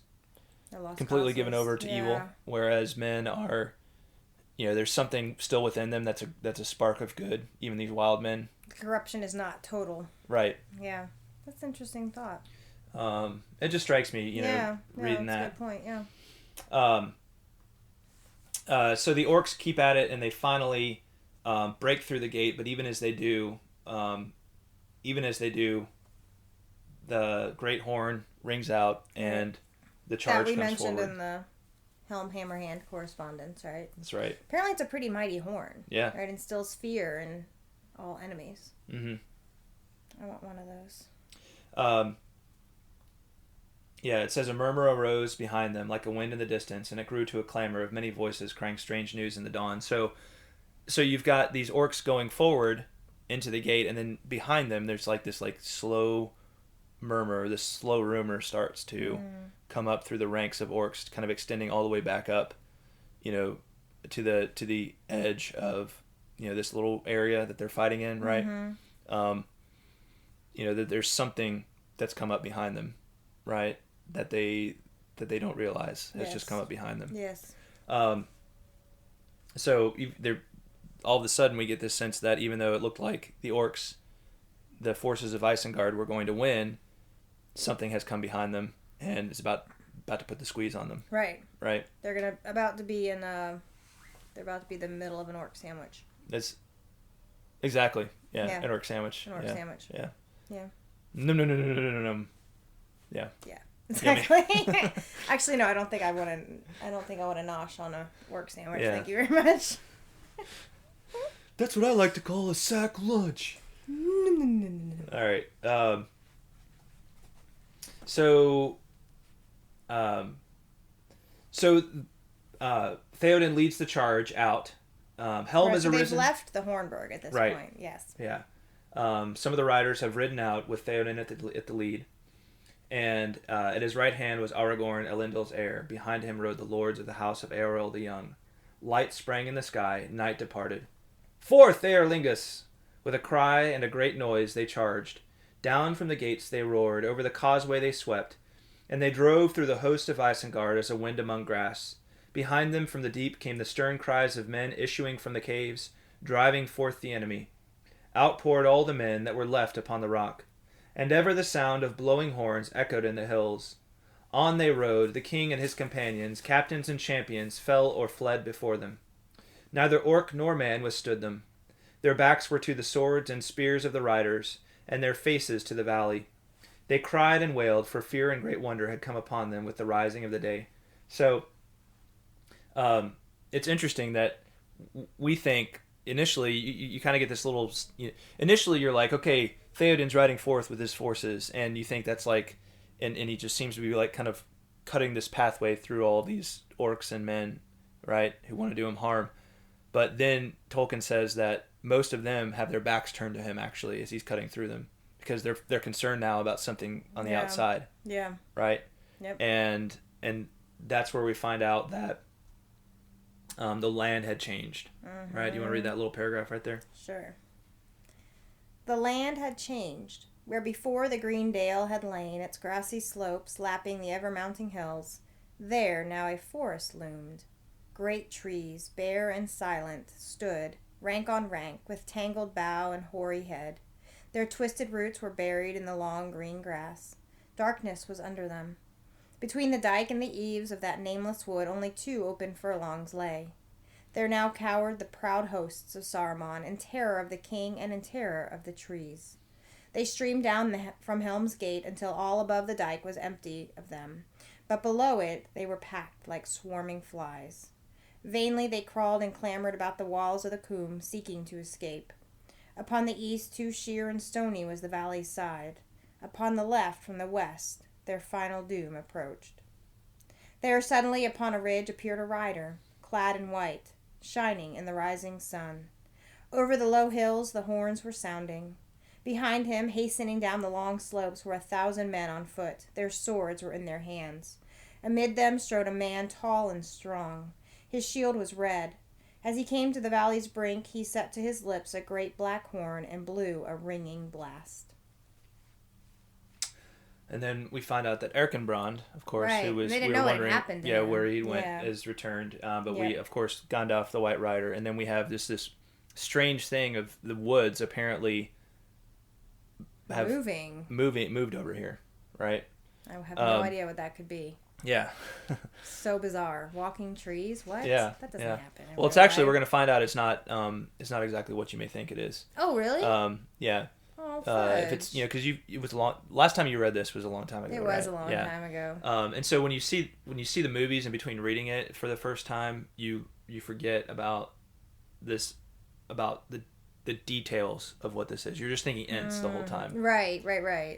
completely given over to evil, whereas men are, there's something still within them that's a spark of good. Even these wild men. Corruption is not total. Right. Yeah, that's an interesting thought. It just strikes me, reading that. That's a good point. Yeah. So the orcs keep at it, and they finally break through the gate. But even as they do, the great horn rings out, and the charge comes forward. That we mentioned in the Helm Hammerhand correspondence, right? That's right. Apparently, it's a pretty mighty horn. Yeah. Right, instills fear in all enemies. Mm-hmm. I want one of those. Yeah, it says a murmur arose behind them like a wind in the distance, and it grew to a clamor of many voices crying strange news in the dawn. So you've got these orcs going forward into the gate, and then behind them there's this slow murmur. This slow rumor starts to come up through the ranks of orcs, kind of extending all the way back up, to the edge of this little area that they're fighting in, right? Mm-hmm. That there's something that's come up behind them, right? That they don't realize has just come up behind them. Yes. So all of a sudden we get this sense that even though it looked like the orcs, the forces of Isengard, were going to win, something has come behind them and is about to put the squeeze on them. Right. Right. They're about to be the middle of an orc sandwich. That's exactly an orc sandwich. An orc sandwich. Yeah. Yeah. No. Yeah. Yeah. Exactly. Actually, no. I don't think I want to nosh on a work sandwich. Yeah. Thank you very much. That's what I like to call a sack lunch. All right. Theoden leads the charge out. Helm has arisen. They've left the Hornburg at this point. Yes. Yeah. Some of the riders have ridden out with Theoden at the lead. And at his right hand was Aragorn, Elendil's heir. Behind him rode the lords of the house of Eorl the Young. Light sprang in the sky. Night departed. Forth, Eorlingus! With a cry and a great noise they charged. Down from the gates they roared. Over the causeway they swept. And they drove through the host of Isengard as a wind among grass. Behind them from the deep came the stern cries of men issuing from the caves, driving forth the enemy. Out poured all the men that were left upon the rock, and ever the sound of blowing horns echoed in the hills. On they rode, the king and his companions, captains and champions, fell or fled before them. Neither orc nor man withstood them. Their backs were to the swords and spears of the riders, and their faces to the valley. They cried and wailed, for fear and great wonder had come upon them with the rising of the day. So, it's interesting that we think, initially, you kind of get this little... initially, you're like, okay, Theoden's riding forth with his forces, and you think that's like... And he just seems to be like kind of cutting this pathway through all these orcs and men, right, who want to do him harm. But then Tolkien says that most of them have their backs turned to him, actually, as he's cutting through them, because they're concerned now about something on the outside. Yeah. Right? Yep. And that's where we find out that the land had changed. Mm-hmm. Right? You want to read that little paragraph right there? Sure. The land had changed. Where before the green dale had lain its grassy slopes lapping the ever-mounting hills, there now a forest loomed. Great trees, bare and silent, stood, rank on rank, with tangled bough and hoary head. Their twisted roots were buried in the long green grass. Darkness was under them. Between the dike and the eaves of that nameless wood only 2 open furlongs lay. There now cowered the proud hosts of Saruman, in terror of the king and in terror of the trees. They streamed down from Helm's Gate until all above the dike was empty of them, but below it they were packed like swarming flies. Vainly they crawled and clambered about the walls of the coombe, seeking to escape. Upon the east, too sheer and stony was the valley's side. Upon the left, from the west, their final doom approached. There suddenly upon a ridge appeared a rider, clad in white, shining in the rising sun. Over the low hills the horns were sounding. Behind him, hastening down the long slopes, were 1,000 men on foot. Their swords were in their hands. Amid them strode a man tall and strong. His shield was red. As he came to the valley's brink, he set to his lips a great black horn and blew a ringing blast. And then we find out that Erkenbrand, of course, right. who was they didn't we were know wondering, what happened to him. where he went, is returned. But we, of course, Gandalf the White Rider, and then we have this strange thing of the woods apparently have moved over here, right? I have no idea what that could be. Yeah. So bizarre. Walking trees? What? Yeah. That doesn't happen. Well, it's actually, we're going to find out it's not exactly what you may think it is. Oh, really? Yeah. Oh, fudge. If it's, because it was last time you read this was a long time ago. It was a long time ago. And so when you see the movies in between reading it for the first time, you forget about the details of what this is. You're just thinking Ents the whole time. Right.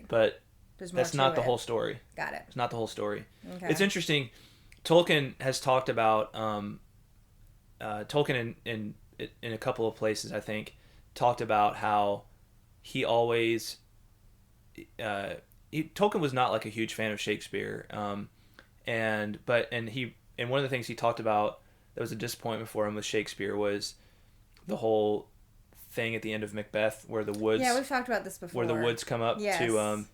But that's not the whole story. Got it. It's not the whole story. Okay. It's interesting. Tolkien has talked about Tolkien in a couple of places, I think, talked about how he always Tolkien was not like a huge fan of Shakespeare, and one of the things he talked about that was a disappointment for him with Shakespeare was the whole thing at the end of Macbeth where the woods. Yeah, we've talked about this before. Where the woods come up to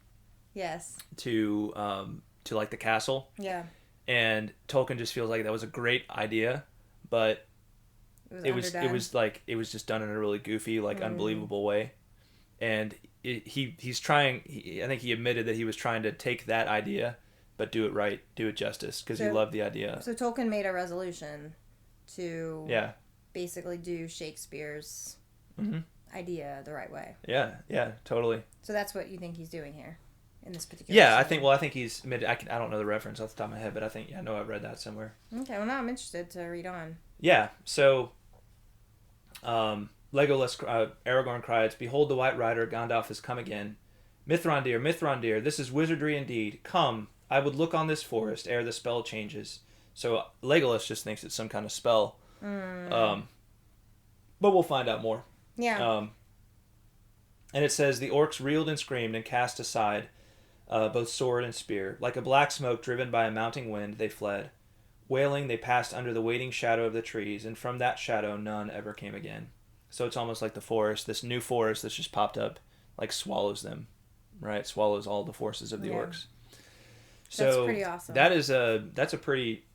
like the castle. Yeah. And Tolkien just feels like that was a great idea, but it was just done in a really goofy, unbelievable way. And he's trying. I think he admitted that he was trying to take that idea, but do it right, do it justice, because he loved the idea. So Tolkien made a resolution to basically do Shakespeare's idea the right way. Yeah, totally. So that's what you think he's doing here in this particular. Yeah, story. I think he's admitted. I don't know the reference off the top of my head, but I know I've read that somewhere. Okay, well now I'm interested to read on. Yeah, so. Legolas, Aragorn cries, "Behold the White Rider, Gandalf has come again. Mithrandir, this is wizardry indeed. Come, I would look on this forest ere the spell changes." So Legolas just thinks it's some kind of spell. But we'll find out more. Yeah. And it says, the orcs reeled and screamed and cast aside both sword and spear. Like a black smoke driven by a mounting wind, they fled. Wailing, they passed under the waiting shadow of the trees, and from that shadow none ever came again. So it's almost like the forest, this new forest that's just popped up, swallows them, right? Swallows all the forces of the orcs. So that's pretty awesome. That's a pretty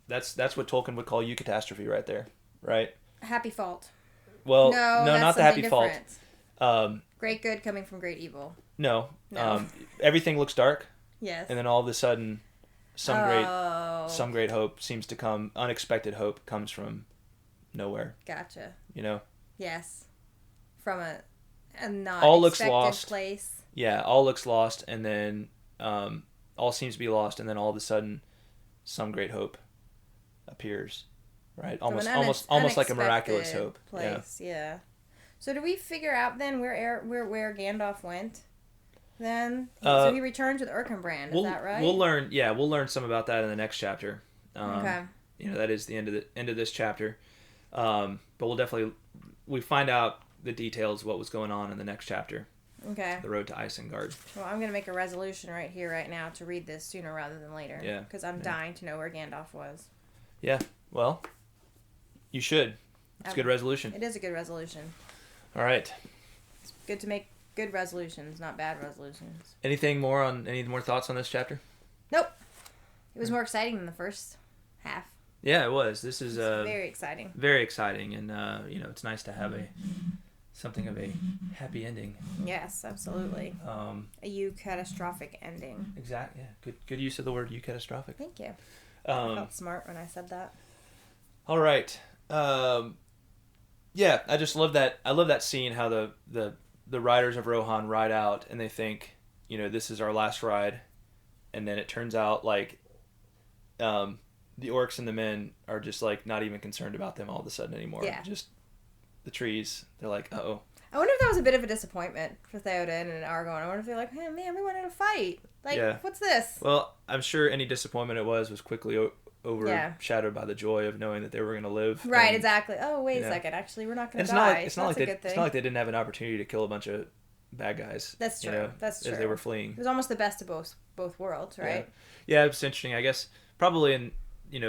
That's what Tolkien would call eucatastrophe right there, right? Happy fault. Well, No, no, that's not the happy something fault. different. Great good coming from great evil. No. No. Everything looks dark, Yes. and then all of a sudden, some great hope seems to come. Unexpected hope comes from nowhere. Gotcha. You know. Yes. From a not all looks expected lost. place. Yeah, all looks lost, and then all seems to be lost, and then all of a sudden, some great hope appears, right? Almost like a miraculous hope. Place. Yeah. So do we figure out then where Gandalf went? Then so he returned to the Erkenbrand. Is that right? We'll learn. Yeah, we'll learn some about that in the next chapter. Okay. You know, that is the end of this chapter. But we find out the details of what was going on in the next chapter. Okay. The road to Isengard. Well, I'm going to make a resolution right here, right now, to read this sooner rather than later. Yeah. Because I'm dying to know where Gandalf was. Yeah. Well, you should. It's a good resolution. It is a good resolution. All right. It's good to make good resolutions, not bad resolutions. Any more thoughts on this chapter? Nope. It was more exciting than the first half. Yeah, it was. This is very exciting. Very exciting, and it's nice to have something of a happy ending. Yes, absolutely. A eucatastrophic ending. Exactly. Yeah. Good use of the word eucatastrophic. Thank you. I felt smart when I said that. All right. Yeah, I just love that. I love that scene. How the riders of Rohan ride out, and they think, this is our last ride, and then it turns out like, the orcs and the men are just like not even concerned about them all of a sudden anymore. Yeah. Just the trees. They're like, uh-oh. I wonder if that was a bit of a disappointment for Theoden and Aragorn. I wonder if they're like, hey, man, we wanted to fight. Like, yeah. What's this? Well, I'm sure any disappointment it was quickly overshadowed by the joy of knowing that they were going to live. Right, and, exactly. Oh, wait a second. Actually, we're not going to die. It's not like they didn't have an opportunity to kill a bunch of bad guys. That's true. That's true. As they were fleeing. It was almost the best of both worlds, right? Yeah, it's interesting. I guess probably in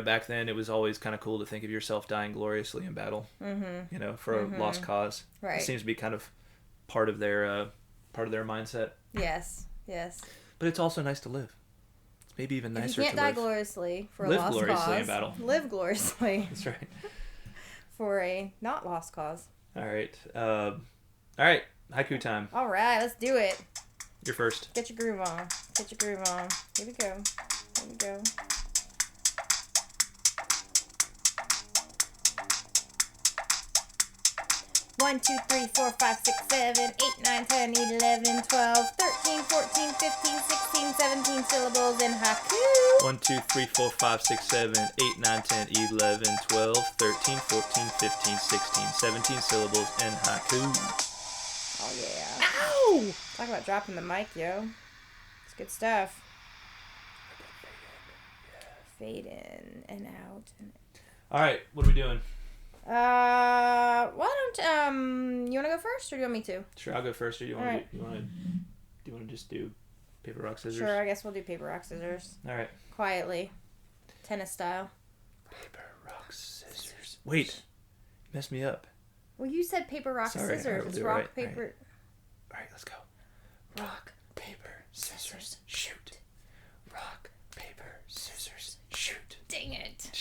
back then it was always kind of cool to think of yourself dying gloriously in battle. Mm-hmm. For a lost cause. Right. It seems to be kind of part of their mindset. Yes. But it's also nice to live. It's maybe even nicer to live. You can't die gloriously for a lost cause. Live gloriously in battle. Live gloriously. That's right. For a not lost cause. All right. Haiku time. All right, let's do it. You're first. Get your groove on. Here we go. 1, 2, 3, 4, 5, 6, 7, 8, 9, 10, 11, 12, 13, 14, 15, 16, 17 syllables in haiku. 1, 2, 3, 4, 5, 6, 7, 8, 9, 10, 11, 12, 13, 14, 15, 16, 17 syllables in haiku. Oh, yeah. Ow! Talk about dropping the mic, yo. It's good stuff. Fade in and out. All right, what are we doing? Why don't you want to go first, or do you want me to? Sure, I'll go first. Or do you want to just do paper rock scissors? Sure, I guess we'll do paper rock scissors. All right. Quietly, tennis style. Paper rock scissors. Wait, you messed me up. Well, you said paper rock scissors. Right, it's rock paper. All right, let's go. Rock paper scissors shoot. Rock paper scissors shoot. Dang it.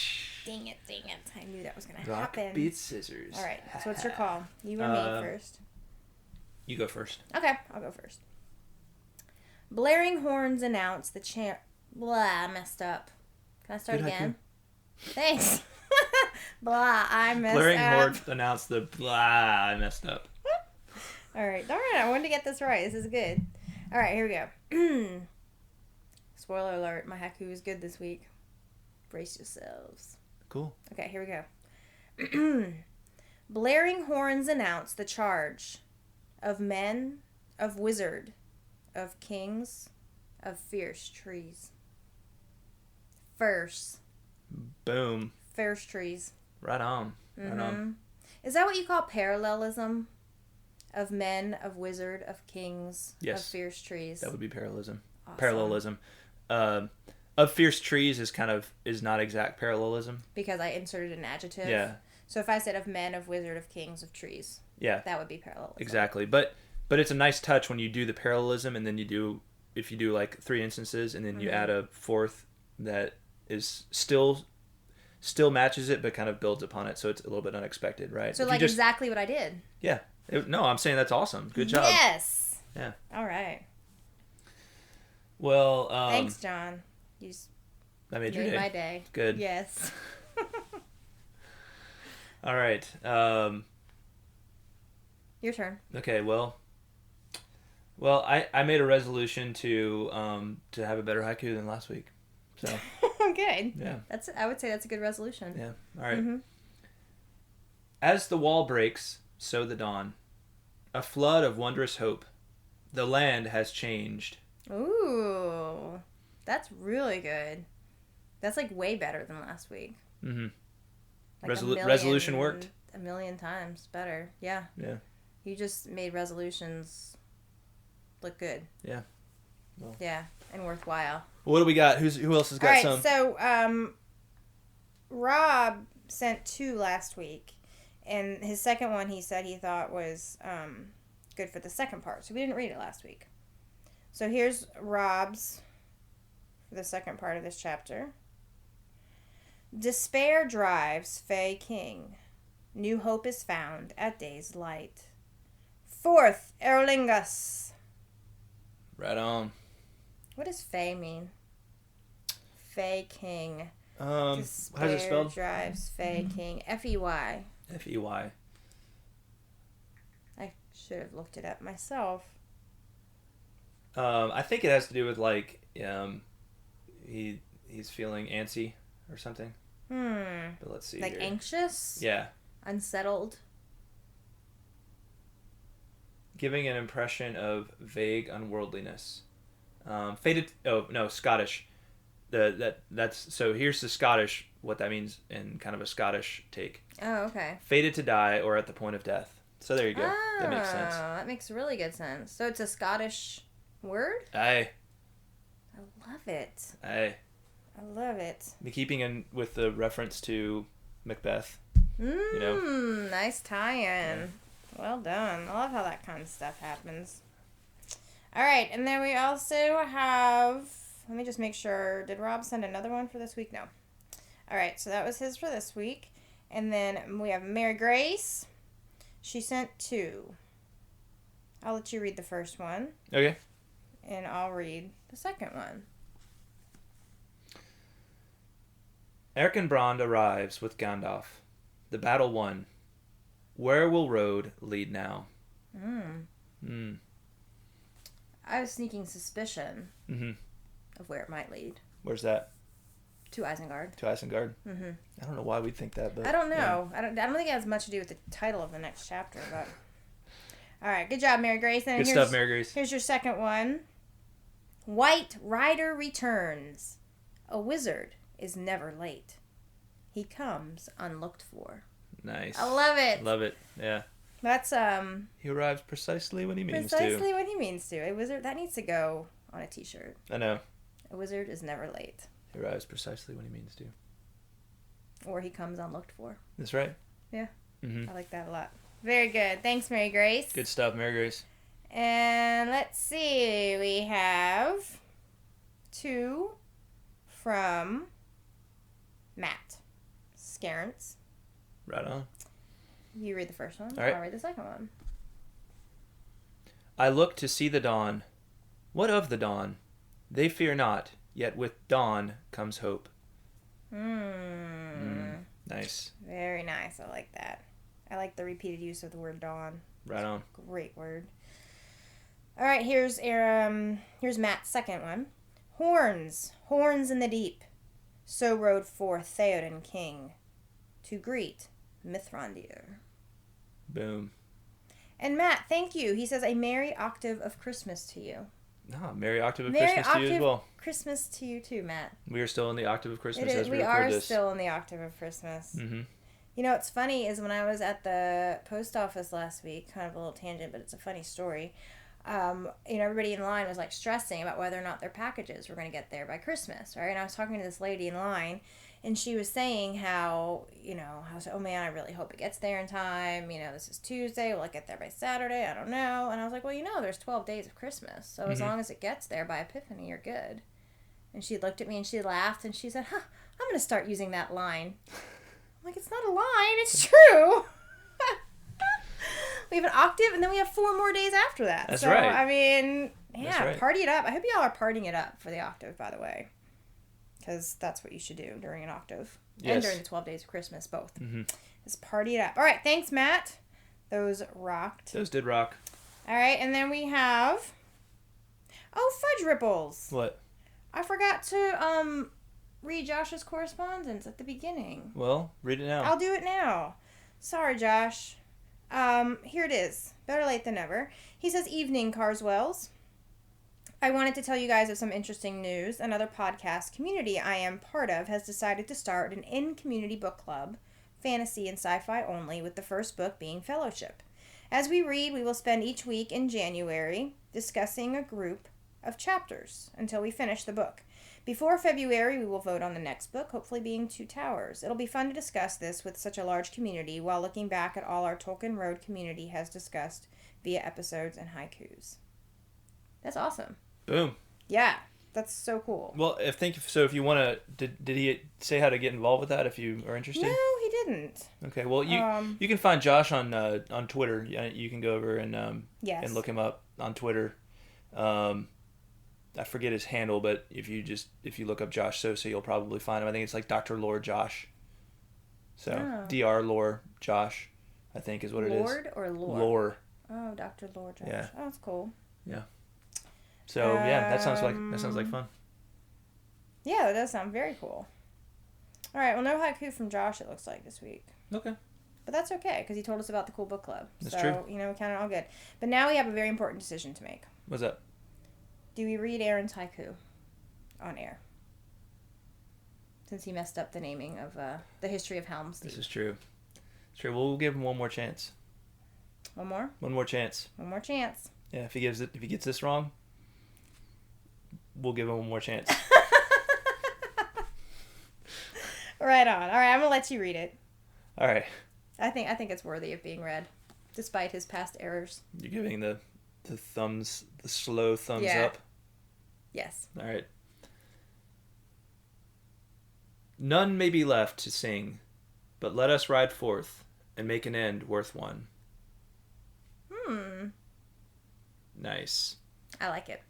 I knew that was going to happen. Rock beats scissors. All right, so what's your call? You or me first? You go first. Okay, I'll go first. Blaring horns announce the chant. Blah, I messed up. Can I start again? Thanks. Blah, I messed up. Blaring horns announce the blah, I messed up. All right, darn it, I wanted to get this right. This is good. All right, here we go. Spoiler alert, my haiku is good this week. Brace yourselves. Cool. Okay, here we go. Blaring horns announce the charge of men, of wizard, of kings, of fierce trees. Fierce. Boom. Fierce trees. Right on. Right on. Is that what you call parallelism? Of men, of wizard, of kings, yes. Of fierce trees. That would be parallelism. Awesome. Parallelism. Of fierce trees is not exact parallelism. Because I inserted an adjective. Yeah. So if I said of men, of wizard, of kings, of trees. Yeah. That would be parallelism. Exactly. But it's a nice touch when you do the parallelism, and then if you do like 3 instances, and then you add a fourth that is still still matches it, but kind of builds upon it, so it's a little bit unexpected, right? So, exactly what I did. Yeah. No, I'm saying that's awesome. Good job. Yes. Yeah. All right. Well, thanks, John. You I made your made day. my day. Good. Yes. All right. Your turn. Okay. Well, I made a resolution to have a better haiku than last week. So. Good. Yeah. I would say that's a good resolution. Yeah. All right. Mm-hmm. As the wall breaks, so the dawn. A flood of wondrous hope. The land has changed. Ooh, that's really good. That's like way better than last week. Mm-hmm. Like resolution worked. A million times better. Yeah. Yeah. You just made resolutions look good. Yeah. Well. Yeah, and worthwhile. What do we got? Who else has got some? All right, so Rob sent 2 last week, and his second one he said he thought was good for the second part, so we didn't read it last week. So here's Rob's for the second part of this chapter. Despair drives Fey King. New hope is found at day's light. Forth, Erlingus. Right on. What does Fey mean? Fey King. Despair how's it spelled? Drives Fey King. F-E-Y. F-E-Y. I should have looked it up myself. I think it has to do with like he's feeling antsy or something. But let's see. Like here. Anxious? Yeah. Unsettled? Giving an impression of vague unworldliness. Faded. Oh no, Scottish. That's so. Here's the Scottish. What that means in kind of a Scottish take. Oh, okay. Fated to die or at the point of death. So there you go. That makes sense. That makes really good sense. So it's a Scottish word? Aye. I love it. Aye. I love it. Be keeping in with the reference to Macbeth. You know? Nice tie-in. Yeah. Well done. I love how that kind of stuff happens. All right, and then we also have... Let me just make sure. Did Rob send another one for this week? No. All right, so that was his for this week. And then we have Mary Grace. She sent 2. I'll let you read the first one. Okay. And I'll read the second one. Erkenbrand arrives with Gandalf. The battle won. Where will road lead now? I have sneaking suspicion of where it might lead. Where's that? To Isengard. To Isengard? Mm-hmm. I don't know why we'd think that, but... I don't know. Yeah. I don't think it has much to do with the title of the next chapter, but... All right, good job, Mary Grace. And good stuff, Mary Grace. Here's your second one. White Rider returns. A wizard is never late. He comes unlooked for. Nice. I love it. Love it. Yeah. That's He arrives precisely when he means to. Precisely when he means to. A wizard that needs to go on a t-shirt. I know. A wizard is never late. He arrives precisely when he means to. Or he comes unlooked for. That's right. Yeah. Mm-hmm. I like that a lot. Very good. Thanks, Mary Grace. Good stuff, Mary Grace. And let's see. We have 2 from Matt Scarence. Right on. You read the first one. All right. I'll read the second one. I look to see the dawn. What of the dawn? They fear not, yet with dawn comes hope. Nice. Very nice. I like that. I like the repeated use of the word dawn. Right on. Great word. All right, here's Matt's second one. Horns in the deep. So rode forth Theoden king to greet Mithrandir. Boom. And Matt, thank you. He says a merry octave of Christmas to you. Merry octave of Christmas to you as well. Christmas to you too, Matt. We are still in the octave of Christmas as we record record this. We are still in the octave of Christmas. Mm-hmm. You know, what's funny is when I was at the post office last week, kind of a little tangent, but it's a funny story. Everybody in line was like stressing about whether or not their packages were going to get there by Christmas, right? And I was talking to this lady in line, and she was saying how, oh man, I really hope it gets there in time. This is Tuesday. Will it get there by Saturday? I don't know. And I was like, well, there's 12 days of Christmas. So as long as it gets there by Epiphany, you're good. And she looked at me and she laughed and she said, I'm going to start using that line. I'm like, it's not a line, it's true. We have an octave, and then we have 4 more days after that. That's right. I mean, yeah, right. Party it up. I hope y'all are partying it up for the octave, by the way. Because that's what you should do during an octave. Yes. And during the 12 days of Christmas, both. Mm-hmm. Just party it up. All right, thanks, Matt. Those rocked. Those did rock. All right, and then we have... Oh, Fudge Ripples. What? I forgot to read Josh's correspondence at the beginning. Well, read it now. I'll do it now. Sorry, Josh. Here it is. Better late than never. He says, Evening, Carswells. I wanted to tell you guys of some interesting news. Another podcast community I am part of has decided to start an in-community book club, fantasy and sci-fi only, with the first book being Fellowship. As we read, we will spend each week in January discussing a group of chapters until we finish the book. Before February, we will vote on the next book, hopefully being Two Towers. It'll be fun to discuss this with such a large community while looking back at all our Tolkien Road community has discussed via episodes and haikus. That's awesome. Boom. Yeah, that's so cool. Well, if you want to, did he say how to get involved with that if you are interested? No, he didn't. Okay, well, you can find Josh on Twitter. You can go over and Yes. and look him up on Twitter. I forget his handle, but if you look up Josh Sosa, you'll probably find him. I think it's like Dr. Lore Josh. So Dr. Lore Josh, I think is what it is. Lord or Lore? Lore. Oh, Dr. Lore Josh. Yeah. Oh, that's cool. Yeah. So yeah, that sounds like fun. Yeah, that does sound very cool. All right, well, no haiku from Josh, it looks like, this week. Okay. But that's okay, because he told us about the cool book club. That's so, true. We counted all good. But now we have a very important decision to make. What's that? Do we read Aaron's haiku on air? Since he messed up the naming of the history of Helm. This is true. It's true. We'll give him one more chance. One more? One more chance. One more chance. Yeah, if he gets this wrong, we'll give him one more chance. Right on. All right, I'm gonna let you read it. All right. I think it's worthy of being read, despite his past errors. You're giving the slow thumbs up. Yes. All right. None may be left to sing, but let us ride forth and make an end worth one. Nice. I like it.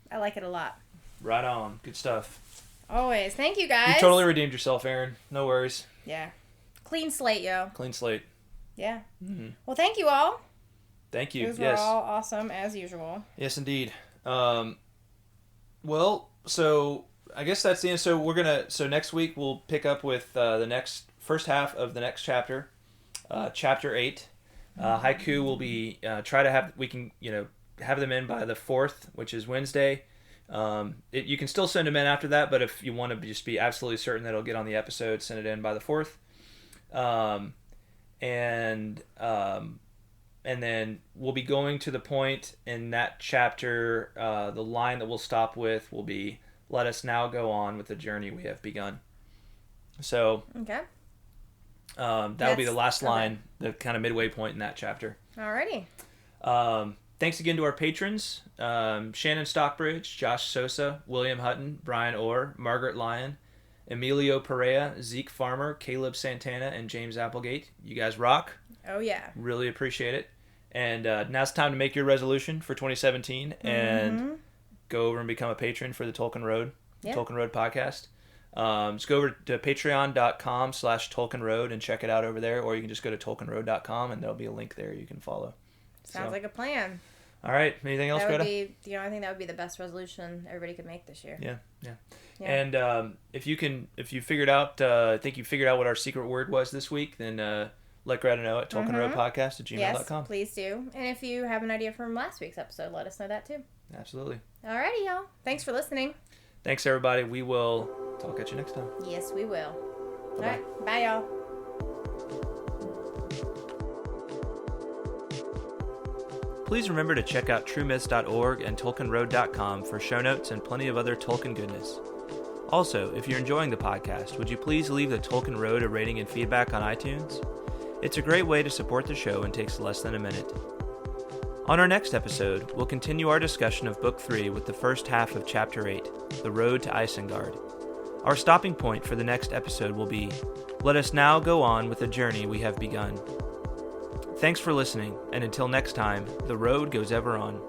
I like it a lot. Right on. Good stuff. Always. Thank you, guys. You totally redeemed yourself, Aaron. No worries. Yeah. Clean slate, yo. Clean slate. Yeah. Mm-hmm. Well, thank you all. Thank you. Those were all awesome, as usual. Yes, indeed. Well, so I guess that's the end. So next week we'll pick up with the first half of the next chapter, chapter 8. Haiku will be we can have them in by the 4th, which is Wednesday. You can still send them in after that, but if you want to just be absolutely certain that it'll get on the episode, send it in by the 4th. And then we'll be going to the point in that chapter, the line that we'll stop with will be, let us now go on with the journey we have begun. So okay. That'll be the last line, the kind of midway point in that chapter. Alrighty. Thanks again to our patrons, Shannon Stockbridge, Josh Sosa, William Hutton, Brian Orr, Margaret Lyon, Emilio Perea, Zeke Farmer, Caleb Santana, and James Applegate. You guys rock. Oh, yeah. Really appreciate it. And now it's time to make your resolution for 2017 and go over and become a patron for the Tolkien Road, Tolkien Road podcast. Just go over to patreon.com/Tolkien Road and check it out over there, or you can just go to tolkienroad.com and there'll be a link there you can follow. Sounds like a plan. All right. Anything else, Greta? I think that would be the best resolution everybody could make this year. Yeah. And if you figured out, I think you figured out what our secret word was this week, then let Greta know at tolkienroadpodcast@gmail.com. Yes, please do. And if you have an idea from last week's episode, let us know that too. Absolutely. Alrighty, y'all. Thanks for listening. Thanks, everybody. We will talk at you next time. Yes, we will. Bye-bye. All right. Bye, y'all. Please remember to check out truemyths.org and tolkienroad.com for show notes and plenty of other Tolkien goodness. Also, if you're enjoying the podcast, would you please leave the Tolkien Road a rating and feedback on iTunes? It's a great way to support the show and takes less than a minute. On our next episode, we'll continue our discussion of Book 3 with the first half of Chapter 8, The Road to Isengard. Our stopping point for the next episode will be, "Let us now go on with the journey we have begun." Thanks for listening, and until next time, the road goes ever on.